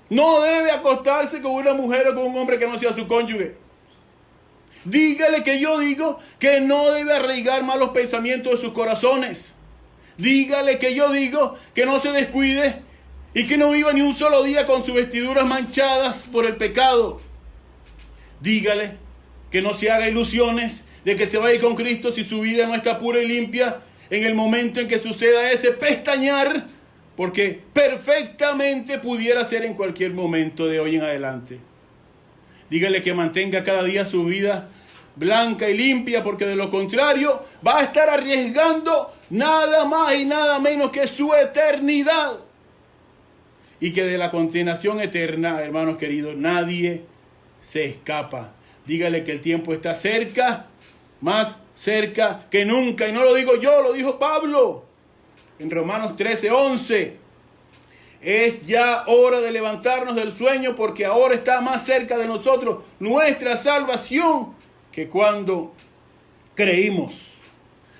no debe acostarse con una mujer o con un hombre que no sea su cónyuge. Dígale que yo digo que no debe arraigar malos pensamientos de sus corazones. Dígale que yo digo que no se descuide y que no viva ni un solo día con sus vestiduras manchadas por el pecado. Dígale que no se haga ilusiones de que se va a ir con Cristo si su vida no está pura y limpia en el momento en que suceda ese pestañear, porque perfectamente pudiera ser en cualquier momento de hoy en adelante. Dígale que mantenga cada día su vida blanca y limpia, porque de lo contrario va a estar arriesgando nada más y nada menos que su eternidad. Y que de la condenación eterna, hermanos queridos, nadie se escapa. Dígale que el tiempo está cerca, más cerca que nunca. Y no lo digo yo, lo dijo Pablo en Romanos 13:11. Es ya hora de levantarnos del sueño, porque ahora está más cerca de nosotros nuestra salvación que cuando creímos.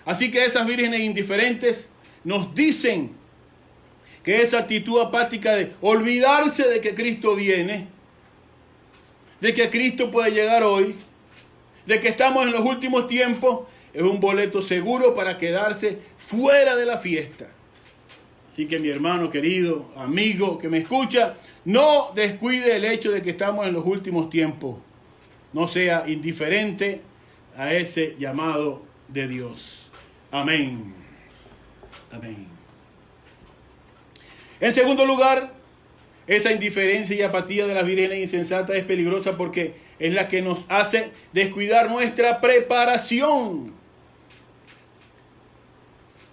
Así que esas vírgenes indiferentes nos dicen que esa actitud apática de olvidarse de que Cristo viene, de que Cristo puede llegar hoy, de que estamos en los últimos tiempos, es un boleto seguro para quedarse fuera de la fiesta. Así que mi hermano querido, amigo que me escucha, no descuide el hecho de que estamos en los últimos tiempos. No sea indiferente a ese llamado de Dios. Amén. Amén. En segundo lugar, esa indiferencia y apatía de las vírgenes insensatas es peligrosa porque es la que nos hace descuidar nuestra preparación.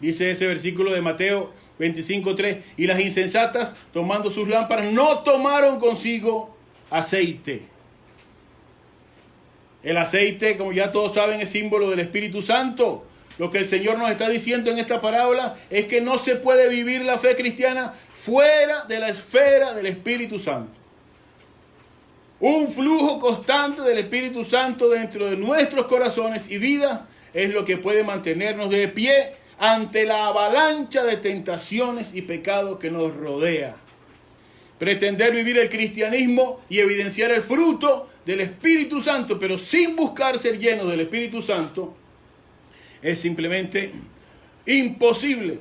Dice ese versículo de Mateo 25:3, y las insensatas, tomando sus lámparas, no tomaron consigo aceite. El aceite, como ya todos saben, es símbolo del Espíritu Santo. Lo que el Señor nos está diciendo en esta parábola es que no se puede vivir la fe cristiana fuera de la esfera del Espíritu Santo. Un flujo constante del Espíritu Santo dentro de nuestros corazones y vidas es lo que puede mantenernos de pie ante la avalancha de tentaciones y pecados que nos rodea. Pretender vivir el cristianismo y evidenciar el fruto del Espíritu Santo, pero sin buscar ser llenos del Espíritu Santo, es simplemente imposible.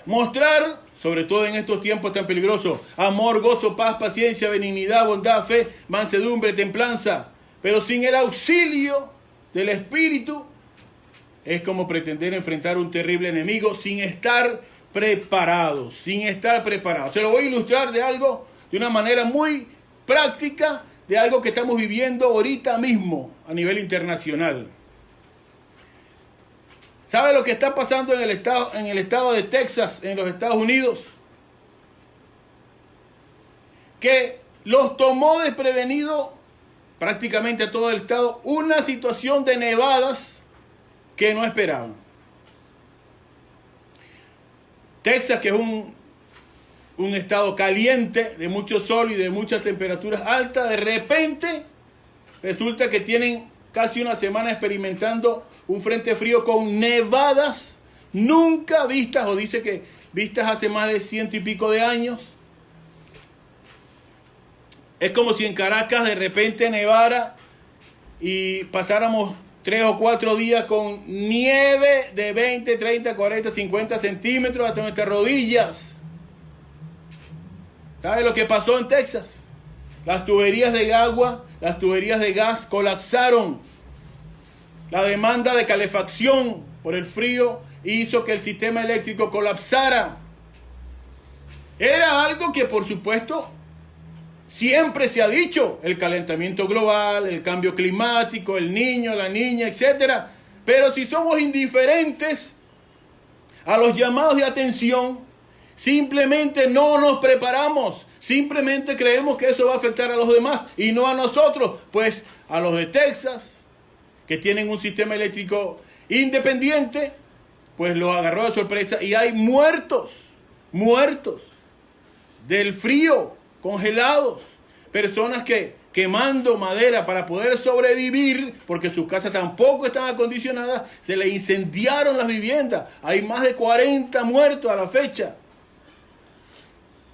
Mostrar, sobre todo en estos tiempos tan peligrosos, amor, gozo, paz, paciencia, benignidad, bondad, fe, mansedumbre, templanza, pero sin el auxilio del Espíritu, es como pretender enfrentar un terrible enemigo sin estar preparados, Se lo voy a ilustrar de una manera muy práctica, de algo que estamos viviendo ahorita mismo a nivel internacional. ¿Sabe lo que está pasando en el estado de Texas, en los Estados Unidos? Que los tomó desprevenido prácticamente a todo el estado una situación de nevadas que no esperaban. Texas, que es un estado caliente, de mucho sol y de muchas temperaturas altas, de repente resulta que tienen casi una semana experimentando un frente frío con nevadas nunca vistas, o dice que vistas hace más de 100 y pico de años. Es como si en Caracas de repente nevara y pasáramos 3 o 4 días con nieve de 20, 30, 40, 50 centímetros hasta nuestras rodillas. ¿Sabe lo que pasó en Texas? Las tuberías de agua, las tuberías de gas colapsaron. La demanda de calefacción por el frío hizo que el sistema eléctrico colapsara. Era algo que, por supuesto, siempre se ha dicho: el calentamiento global, el cambio climático, el niño, la niña, etc. Pero si somos indiferentes a los llamados de atención, simplemente no nos preparamos. Simplemente creemos que eso va a afectar a los demás y no a nosotros. Pues a los de Texas, que tienen un sistema eléctrico independiente, pues los agarró de sorpresa y hay muertos del frío, congelados, personas que quemando madera para poder sobrevivir, porque sus casas tampoco están acondicionadas, se le incendiaron las viviendas. Hay más de 40 muertos a la fecha,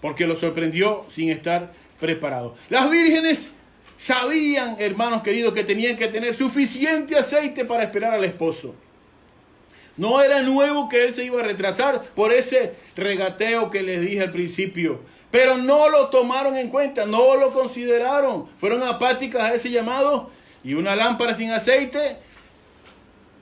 porque los sorprendió sin estar preparados. Las vírgenes sabían, hermanos queridos, que tenían que tener suficiente aceite para esperar al esposo. No era nuevo que él se iba a retrasar por ese regateo que les dije al principio. Pero no lo tomaron en cuenta, no lo consideraron. Fueron apáticas a ese llamado. Y una lámpara sin aceite,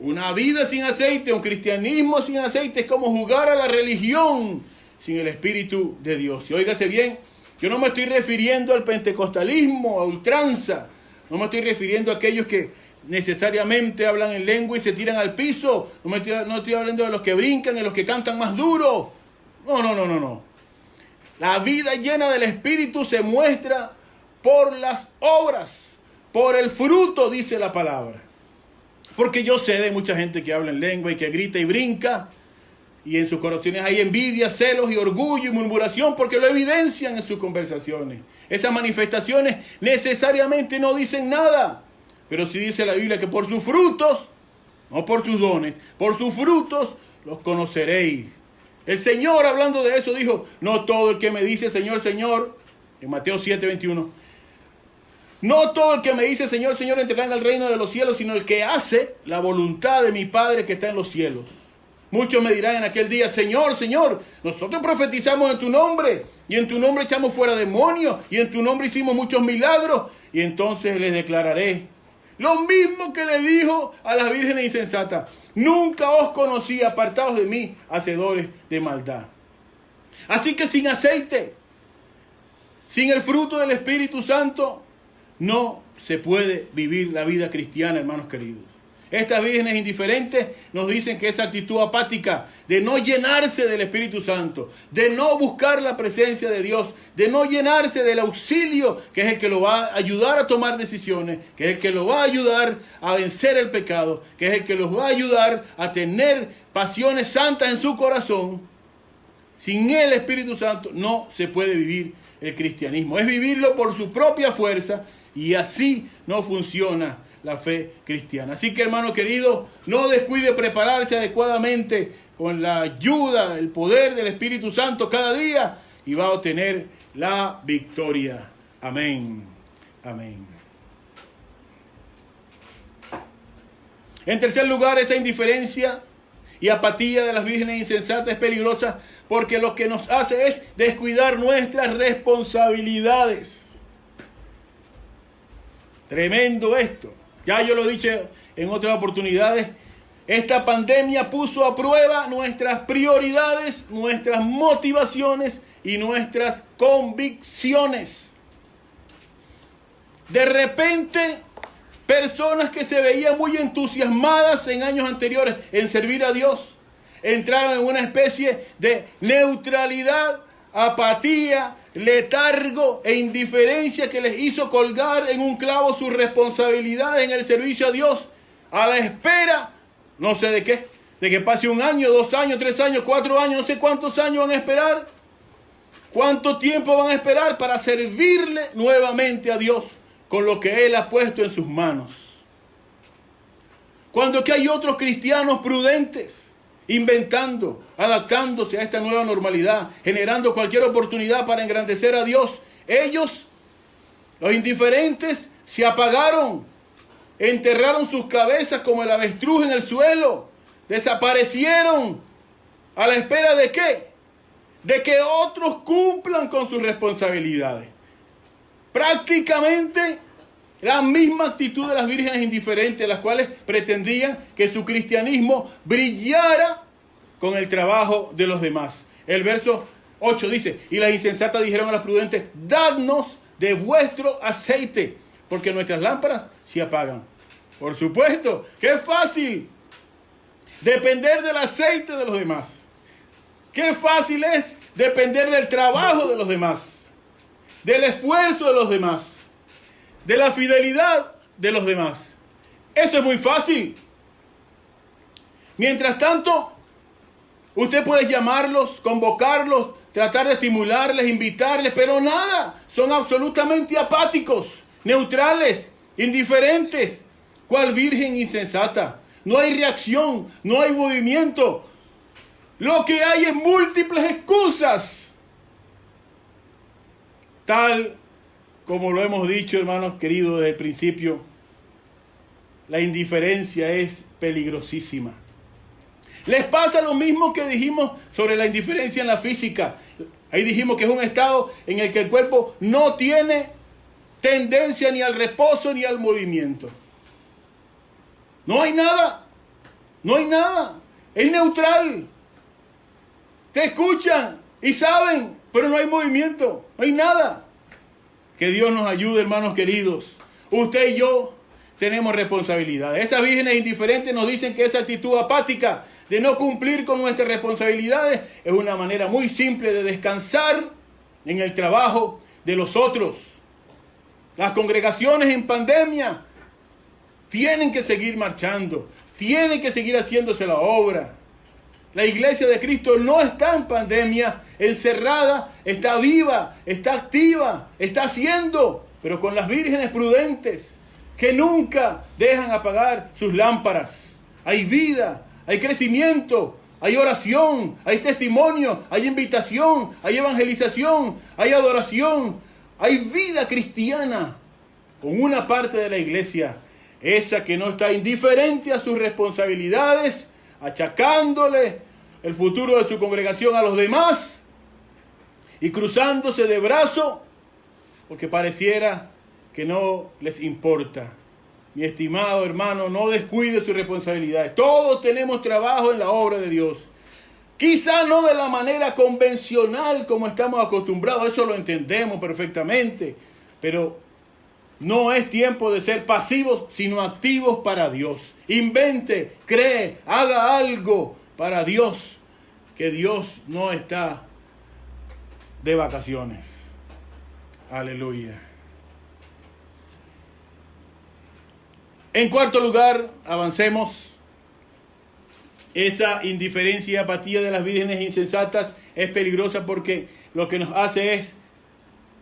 una vida sin aceite, un cristianismo sin aceite, es como jugar a la religión sin el Espíritu de Dios. Y óigase bien, yo no me estoy refiriendo al pentecostalismo, a ultranza. No me estoy refiriendo a aquellos que necesariamente hablan en lengua y se tiran al piso. No estoy hablando de los que brincan, de los que cantan más duro. No. La vida llena del Espíritu se muestra por las obras, por el fruto, dice la palabra. Porque yo sé de mucha gente que habla en lengua y que grita y brinca, y en sus corazones hay envidia, celos y orgullo y murmuración, porque lo evidencian en sus conversaciones. Esas manifestaciones necesariamente no dicen nada. Pero sí dice la Biblia que por sus frutos, no por sus dones, por sus frutos los conoceréis. El Señor, hablando de eso, dijo: no todo el que me dice Señor, Señor, en Mateo 7:21, no todo el que me dice Señor, Señor entrará en el reino de los cielos, sino el que hace la voluntad de mi Padre que está en los cielos. Muchos me dirán en aquel día: Señor, Señor, nosotros profetizamos en tu nombre, y en tu nombre echamos fuera demonios, y en tu nombre hicimos muchos milagros. Y entonces les declararé lo mismo que le dijo a las vírgenes insensatas: nunca os conocí, apartados de mí, hacedores de maldad. Así que sin aceite, sin el fruto del Espíritu Santo, no se puede vivir la vida cristiana, hermanos queridos. Estas vírgenes indiferentes nos dicen que esa actitud apática de no llenarse del Espíritu Santo, de no buscar la presencia de Dios, de no llenarse del auxilio, que es el que lo va a ayudar a tomar decisiones, que es el que lo va a ayudar a vencer el pecado, que es el que los va a ayudar a tener pasiones santas en su corazón. Sin el Espíritu Santo no se puede vivir el cristianismo. Es vivirlo por su propia fuerza, y así no funciona la fe cristiana. Así que, hermano querido, no descuide prepararse adecuadamente con la ayuda, el poder del Espíritu Santo cada día, y va a obtener la victoria. Amén. Amén. En tercer lugar, esa indiferencia y apatía de las vírgenes insensatas es peligrosa, porque lo que nos hace es descuidar nuestras responsabilidades. Tremendo esto. Ya yo lo he dicho en otras oportunidades. Esta pandemia puso a prueba nuestras prioridades, nuestras motivaciones y nuestras convicciones. De repente, personas que se veían muy entusiasmadas en años anteriores en servir a Dios, entraron en una especie de neutralidad, apatía, letargo e indiferencia que les hizo colgar en un clavo sus responsabilidades en el servicio a Dios, a la espera, no sé de qué, de que pase 1 año, 2 años, 3 años, 4 años, no sé cuántos años van a esperar, cuánto tiempo van a esperar para servirle nuevamente a Dios con lo que Él ha puesto en sus manos. Cuando que hay otros cristianos prudentes, inventando, adaptándose a esta nueva normalidad, generando cualquier oportunidad para engrandecer a Dios. Ellos, los indiferentes, se apagaron, enterraron sus cabezas como el avestruz en el suelo, desaparecieron. ¿A la espera de qué? De que otros cumplan con sus responsabilidades. Prácticamente la misma actitud de las vírgenes indiferentes, las cuales pretendían que su cristianismo brillara con el trabajo de los demás. El verso 8 dice: y las insensatas dijeron a las prudentes: dadnos de vuestro aceite, porque nuestras lámparas se apagan. Por supuesto, qué fácil depender del aceite de los demás. Qué fácil es depender del trabajo de los demás, del esfuerzo de los demás, de la fidelidad de los demás. Eso es muy fácil. Mientras tanto, usted puede llamarlos, convocarlos, tratar de estimularles, invitarles, pero nada, son absolutamente apáticos. neutrales, indiferentes. ¿Cuál virgen insensata? No hay reacción, no hay movimiento. Lo que hay es múltiples excusas. Tal como lo hemos dicho, hermanos queridos, desde el principio, la indiferencia es peligrosísima. Les pasa lo mismo que dijimos sobre la indiferencia en la física. Ahí dijimos que es un estado en el que el cuerpo no tiene tendencia ni al reposo ni al movimiento. No hay nada. No hay nada. Es neutral. Te escuchan y saben, pero no hay movimiento. No hay nada. Que Dios nos ayude, hermanos queridos. Usted y yo tenemos responsabilidades. Esas vírgenes indiferentes nos dicen que esa actitud apática de no cumplir con nuestras responsabilidades es una manera muy simple de descansar en el trabajo de los otros. Las congregaciones en pandemia tienen que seguir marchando, tienen que seguir haciéndose la obra. La iglesia de Cristo no está en pandemia, encerrada, está viva, está activa, está haciendo, pero con las vírgenes prudentes que nunca dejan apagar sus lámparas. Hay vida, hay crecimiento, hay oración, hay testimonio, hay invitación, hay evangelización, hay adoración, hay vida cristiana con una parte de la iglesia, esa que no está indiferente a sus responsabilidades, achacándole el futuro de su congregación a los demás y cruzándose de brazo porque pareciera que no les importa. Mi estimado hermano, no descuide sus responsabilidades. Todos tenemos trabajo en la obra de Dios. Quizá no de la manera convencional como estamos acostumbrados, eso lo entendemos perfectamente, pero no es tiempo de ser pasivos, sino activos para Dios. Invente, cree, haga algo para Dios, que Dios no está de vacaciones. Aleluya. En cuarto lugar, avancemos. Esa indiferencia y apatía de las vírgenes insensatas es peligrosa porque lo que nos hace es,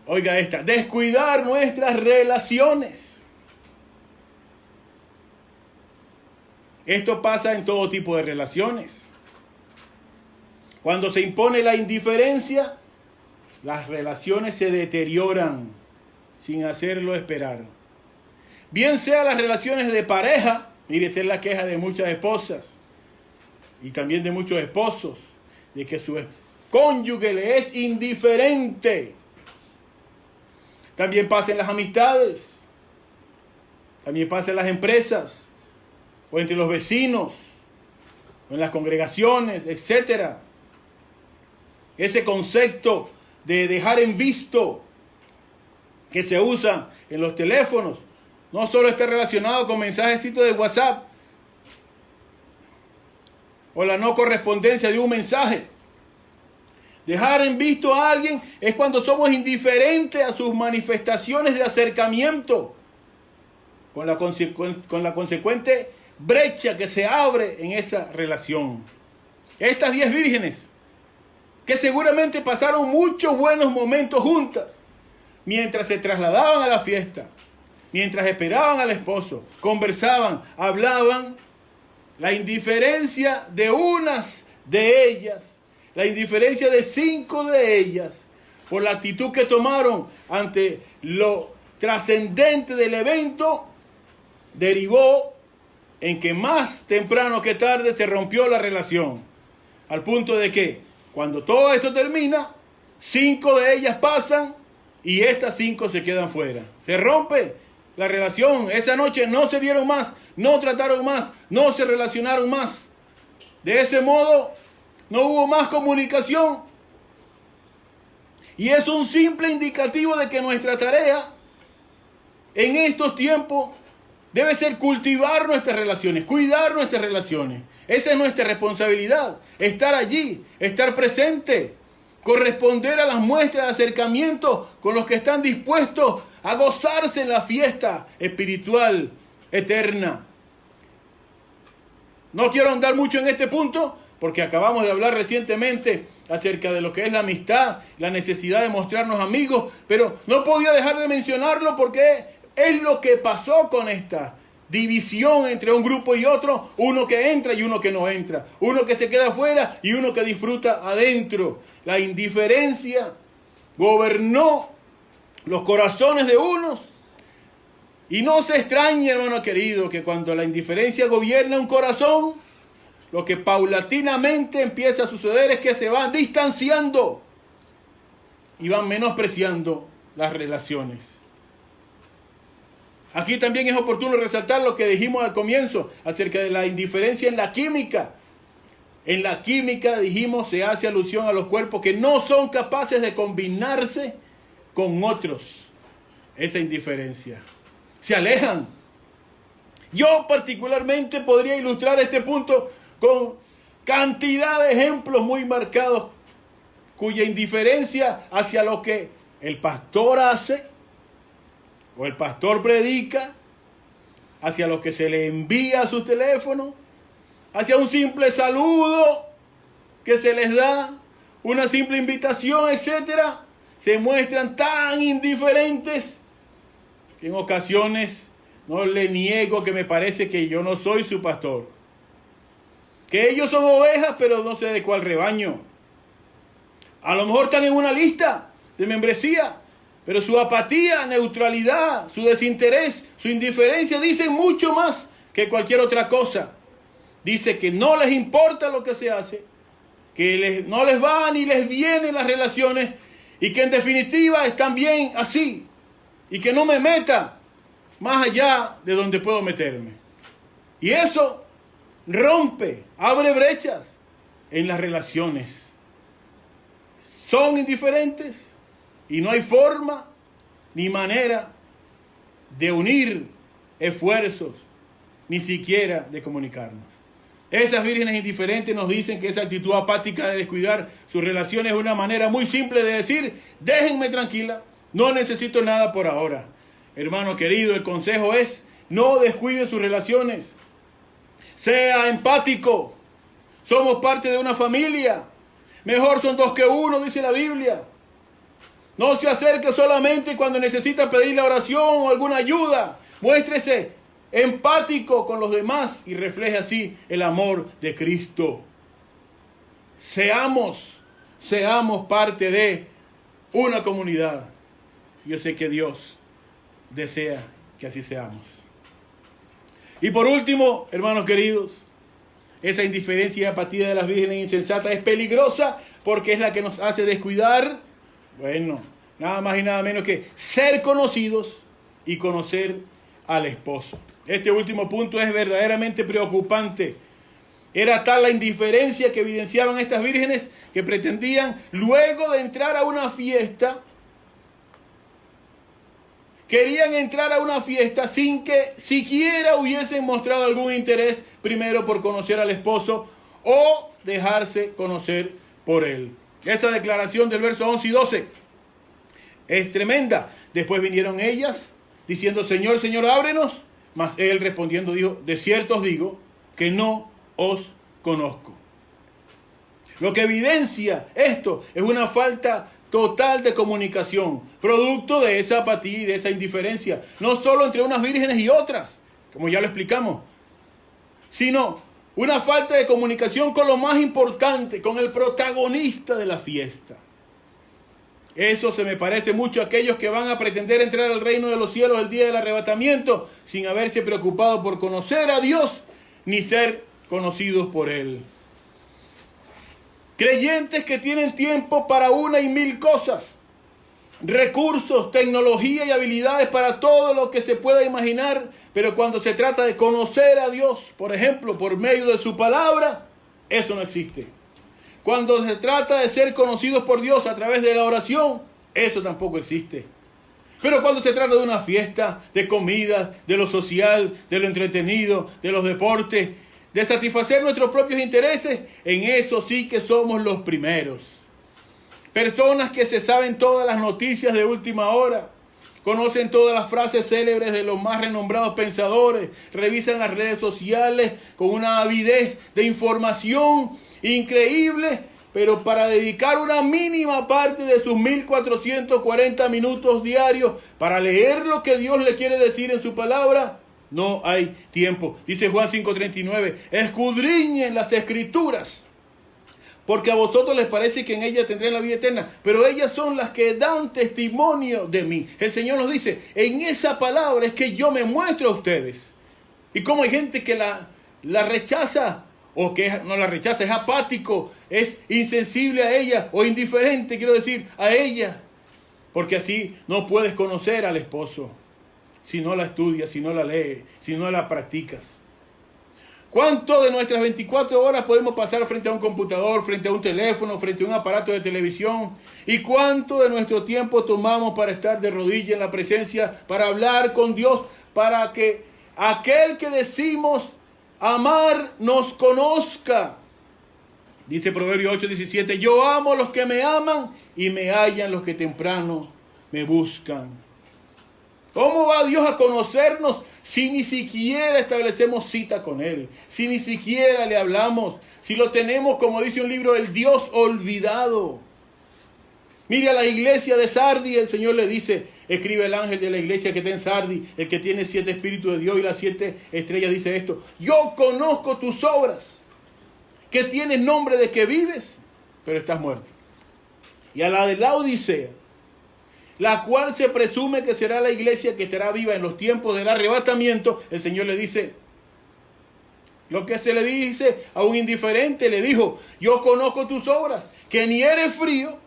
oiga esta, descuidar nuestras relaciones. Esto pasa en todo tipo de relaciones. Cuando se impone la indiferencia, las relaciones se deterioran sin hacerlo esperar. Bien sea las relaciones de pareja, mire, esa es la queja de muchas esposas y también de muchos esposos, de que su cónyuge le es indiferente. También pasa en las amistades, también pasa en las empresas, o entre los vecinos, o en las congregaciones, etc. Ese concepto de dejar en visto que se usa en los teléfonos no solo está relacionado con mensajecitos de WhatsApp o la no correspondencia de un mensaje. Dejar en visto a alguien es cuando somos indiferentes a sus manifestaciones de acercamiento, con la consecuente brecha que se abre en esa relación. Estas 10 vírgenes, que seguramente pasaron muchos buenos momentos juntas, mientras se trasladaban a la fiesta, mientras esperaban al esposo, conversaban, hablaban, la indiferencia de unas de ellas, la indiferencia de 5 de ellas, por la actitud que tomaron ante lo trascendente del evento, derivó en que más temprano que tarde se rompió la relación, al punto de que cuando todo esto termina, 5 de ellas pasan y estas 5 se quedan fuera. Se rompe la relación. Esa noche no se vieron más, no trataron más, no se relacionaron más. De ese modo, no hubo más comunicación. Y es un simple indicativo de que nuestra tarea en estos tiempos debe ser cultivar nuestras relaciones, cuidar nuestras relaciones. Esa es nuestra responsabilidad, estar allí, estar presente, corresponder a las muestras de acercamiento con los que están dispuestos a gozarse en la fiesta espiritual eterna. No quiero andar mucho en este punto porque acabamos de hablar recientemente acerca de lo que es la amistad, la necesidad de mostrarnos amigos, pero no podía dejar de mencionarlo porque Es lo que pasó con esta división entre un grupo y otro, uno que entra y uno que no entra, uno que se queda afuera y uno que disfruta adentro. La indiferencia gobernó los corazones de unos. Y no se extrañe, hermano querido, que cuando la indiferencia gobierna un corazón, lo que paulatinamente empieza a suceder es que se van distanciando y van menospreciando las relaciones. Aquí también es oportuno resaltar lo que dijimos al comienzo acerca de la indiferencia en la química. En la química, dijimos, se hace alusión a los cuerpos que no son capaces de combinarse con otros. Esa indiferencia. Se alejan. Yo particularmente podría ilustrar este punto con cantidad de ejemplos muy marcados cuya indiferencia hacia lo que el pastor hace o el pastor predica, hacia lo que se le envía a su teléfono, hacia un simple saludo que se les da, una simple invitación, etcétera, se muestran tan indiferentes que en ocasiones no le niego que me parece que yo no soy su pastor. Que ellos son ovejas, pero no sé de cuál rebaño. A lo mejor están en una lista de membresía, pero su apatía, neutralidad, su desinterés, su indiferencia dicen mucho más que cualquier otra cosa. Dice que no les importa lo que se hace, que no les va ni les vienen las relaciones y que en definitiva están bien así y que no me meta más allá de donde puedo meterme. Y eso rompe, abre brechas en las relaciones. Son indiferentes y no hay forma ni manera de unir esfuerzos, ni siquiera de comunicarnos. Esas vírgenes indiferentes nos dicen que esa actitud apática de descuidar sus relaciones es una manera muy simple de decir: déjenme tranquila, no necesito nada por ahora. Hermano querido, el consejo es: no descuide sus relaciones. Sea empático. Somos parte de una familia. Mejor son dos que uno, dice la Biblia. No se acerque solamente cuando necesita pedir la oración o alguna ayuda. Muéstrese empático con los demás y refleje así el amor de Cristo. Seamos parte de una comunidad. Yo sé que Dios desea que así seamos. Y por último, hermanos queridos, esa indiferencia y apatía de las vírgenes insensatas es peligrosa porque es la que nos hace descuidar, bueno, nada más y nada menos que ser conocidos y conocer al esposo. Este último punto es verdaderamente preocupante. Era tal la indiferencia que evidenciaban estas vírgenes que pretendían, luego de entrar a una fiesta, querían entrar a una fiesta sin que siquiera hubiesen mostrado algún interés primero por conocer al esposo o dejarse conocer por él. Esa declaración del verso 11 y 12 es tremenda. Después vinieron ellas diciendo: Señor, Señor, ábrenos. Mas él respondiendo dijo: de cierto os digo que no os conozco. Lo que evidencia esto es una falta total de comunicación, producto de esa apatía y de esa indiferencia, no solo entre unas vírgenes y otras, como ya lo explicamos, sino una falta de comunicación con lo más importante, con el protagonista de la fiesta. Eso se me parece mucho a aquellos que van a pretender entrar al reino de los cielos el día del arrebatamiento sin haberse preocupado por conocer a Dios ni ser conocidos por Él. Creyentes que tienen tiempo para una y mil cosas, recursos, tecnología y habilidades para todo lo que se pueda imaginar, pero cuando se trata de conocer a Dios, por ejemplo, por medio de su palabra, eso no existe. Cuando se trata de ser conocidos por Dios a través de la oración, eso tampoco existe. Pero cuando se trata de una fiesta, de comidas, de lo social, de lo entretenido, de los deportes, de satisfacer nuestros propios intereses, en eso sí que somos los primeros. Personas que se saben todas las noticias de última hora, conocen todas las frases célebres de los más renombrados pensadores, revisan las redes sociales con una avidez de información increíble pero para dedicar una mínima parte de sus 1440 minutos diarios para leer lo que Dios le quiere decir en su palabra, no hay tiempo. Dice Juan 5:39, escudriñen las escrituras, porque a vosotros les parece que en ellas tendrán la vida eterna, pero ellas son las que dan testimonio de mí. El Señor nos dice, en esa palabra es que yo me muestro a ustedes. Y como hay gente que la rechaza, o que no la rechaza, es apático, es insensible a ella, o indiferente, quiero decir, a ella. Porque así no puedes conocer al esposo, si no la estudias, si no la lees, si no la practicas. ¿Cuánto de nuestras 24 horas podemos pasar frente a un computador, frente a un teléfono, frente a un aparato de televisión? ¿Y cuánto de nuestro tiempo tomamos para estar de rodillas en la presencia, para hablar con Dios, para que aquel que decimos amar nos conozca? Dice Proverbios 8:17, yo amo a los que me aman y me hallan los que temprano me buscan. ¿Cómo va Dios a conocernos si ni siquiera establecemos cita con Él? Si ni siquiera le hablamos, si lo tenemos, como dice un libro, el Dios olvidado. Mire a la iglesia de Sardi, el Señor le dice, escribe el ángel de la iglesia que está en Sardi, el que tiene 7 espíritus de Dios y las 7 estrellas, dice esto, yo conozco tus obras, que tienes nombre de que vives, pero estás muerto. Y a la de la Odisea, la cual se presume que será la iglesia que estará viva en los tiempos del arrebatamiento, el Señor le dice, lo que se le dice a un indiferente, le dijo, yo conozco tus obras, que ni eres frío,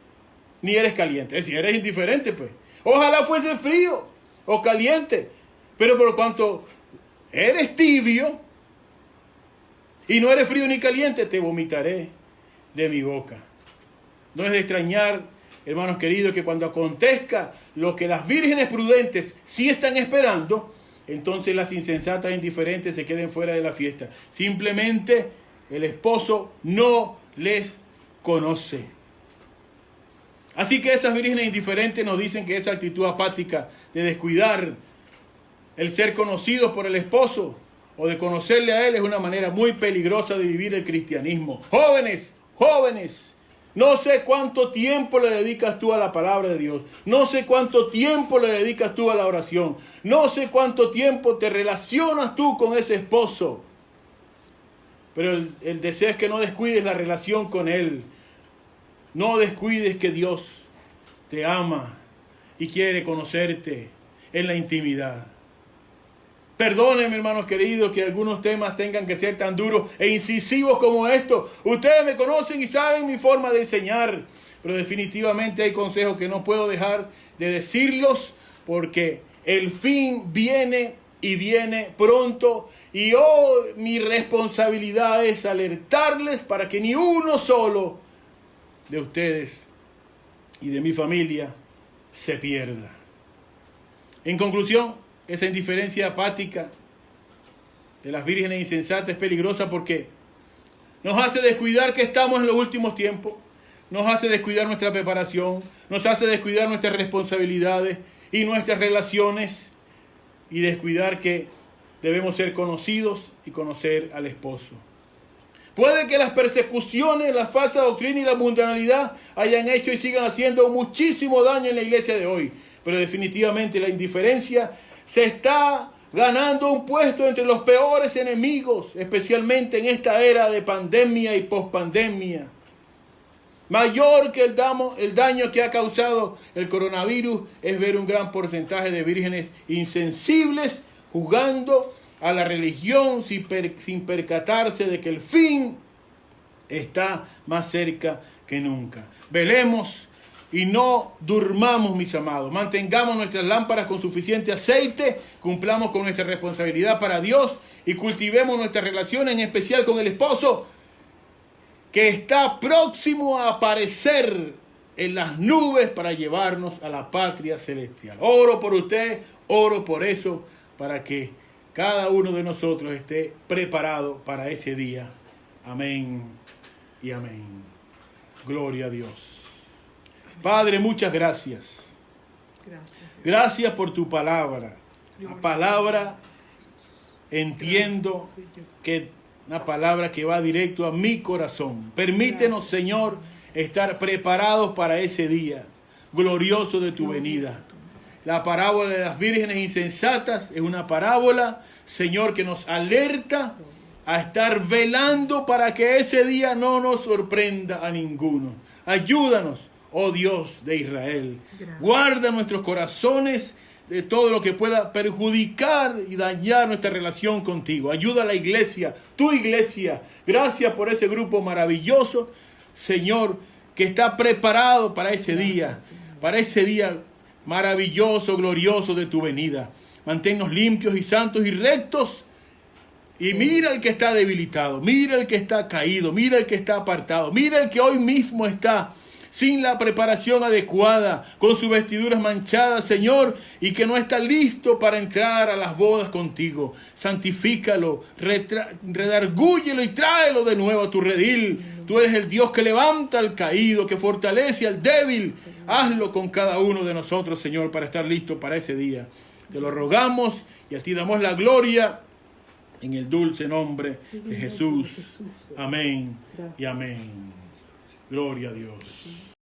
ni eres caliente. Es decir, eres indiferente, pues. Ojalá fuese frío o caliente, pero por cuanto eres tibio y no eres frío ni caliente, te vomitaré de mi boca. No es de extrañar, hermanos queridos, que cuando acontezca lo que las vírgenes prudentes sí están esperando, entonces las insensatas e indiferentes se queden fuera de la fiesta. Simplemente el esposo no les conoce. Así que esas vírgenes indiferentes nos dicen que esa actitud apática de descuidar el ser conocidos por el esposo o de conocerle a él es una manera muy peligrosa de vivir el cristianismo. Jóvenes, no sé cuánto tiempo le dedicas tú a la palabra de Dios. No sé cuánto tiempo le dedicas tú a la oración. No sé cuánto tiempo te relacionas tú con ese esposo. Pero el deseo es que no descuides la relación con él. No descuides que Dios te ama y quiere conocerte en la intimidad. Perdónenme, hermanos queridos, que algunos temas tengan que ser tan duros e incisivos como estos. Ustedes me conocen y saben mi forma de enseñar, pero definitivamente hay consejos que no puedo dejar de decirlos porque el fin viene y viene pronto y mi responsabilidad es alertarles para que ni uno solo de ustedes y de mi familia se pierda. En conclusión, esa indiferencia apática de las vírgenes insensatas es peligrosa porque nos hace descuidar que estamos en los últimos tiempos, nos hace descuidar nuestra preparación, nos hace descuidar nuestras responsabilidades y nuestras relaciones y descuidar que debemos ser conocidos y conocer al esposo. Puede que las persecuciones, la falsa doctrina y la mundanalidad hayan hecho y sigan haciendo muchísimo daño en la iglesia de hoy, pero definitivamente la indiferencia se está ganando un puesto entre los peores enemigos, especialmente en esta era de pandemia y pospandemia. Mayor que el daño que ha causado el coronavirus es ver un gran porcentaje de vírgenes insensibles jugando a la religión sin percatarse de que el fin está más cerca que nunca. Velemos y no durmamos, mis amados. Mantengamos nuestras lámparas con suficiente aceite, cumplamos con nuestra responsabilidad para Dios y cultivemos nuestras relaciones, en especial con el esposo, que está próximo a aparecer en las nubes para llevarnos a la patria celestial. Oro por usted, oro por eso, para que cada uno de nosotros esté preparado para ese día. Amén y amén. Gloria a Dios. Padre, muchas gracias. Gracias por tu palabra. La palabra, entiendo que una palabra que va directo a mi corazón. Permítenos, Señor, estar preparados para ese día glorioso de tu venida. La parábola de las vírgenes insensatas es una parábola, Señor, que nos alerta a estar velando para que ese día no nos sorprenda a ninguno. Ayúdanos, oh Dios de Israel. Guarda nuestros corazones de todo lo que pueda perjudicar y dañar nuestra relación contigo. Ayuda a la iglesia, tu iglesia. Gracias por ese grupo maravilloso, Señor, que está preparado para ese día, para ese día maravilloso, glorioso de tu venida. Manténnos limpios y santos y rectos. Y mira el que está debilitado, mira el que está caído, mira el que está apartado, mira el que hoy mismo está sin la preparación adecuada, con sus vestiduras manchadas, Señor, y que no está listo para entrar a las bodas contigo. Santifícalo, redargúyelo y tráelo de nuevo a tu redil. Tú eres el Dios que levanta al caído, que fortalece al débil. Hazlo con cada uno de nosotros, Señor, para estar listo para ese día. Te lo rogamos y a ti damos la gloria en el dulce nombre de Jesús. Amén y amén. Gloria a Dios.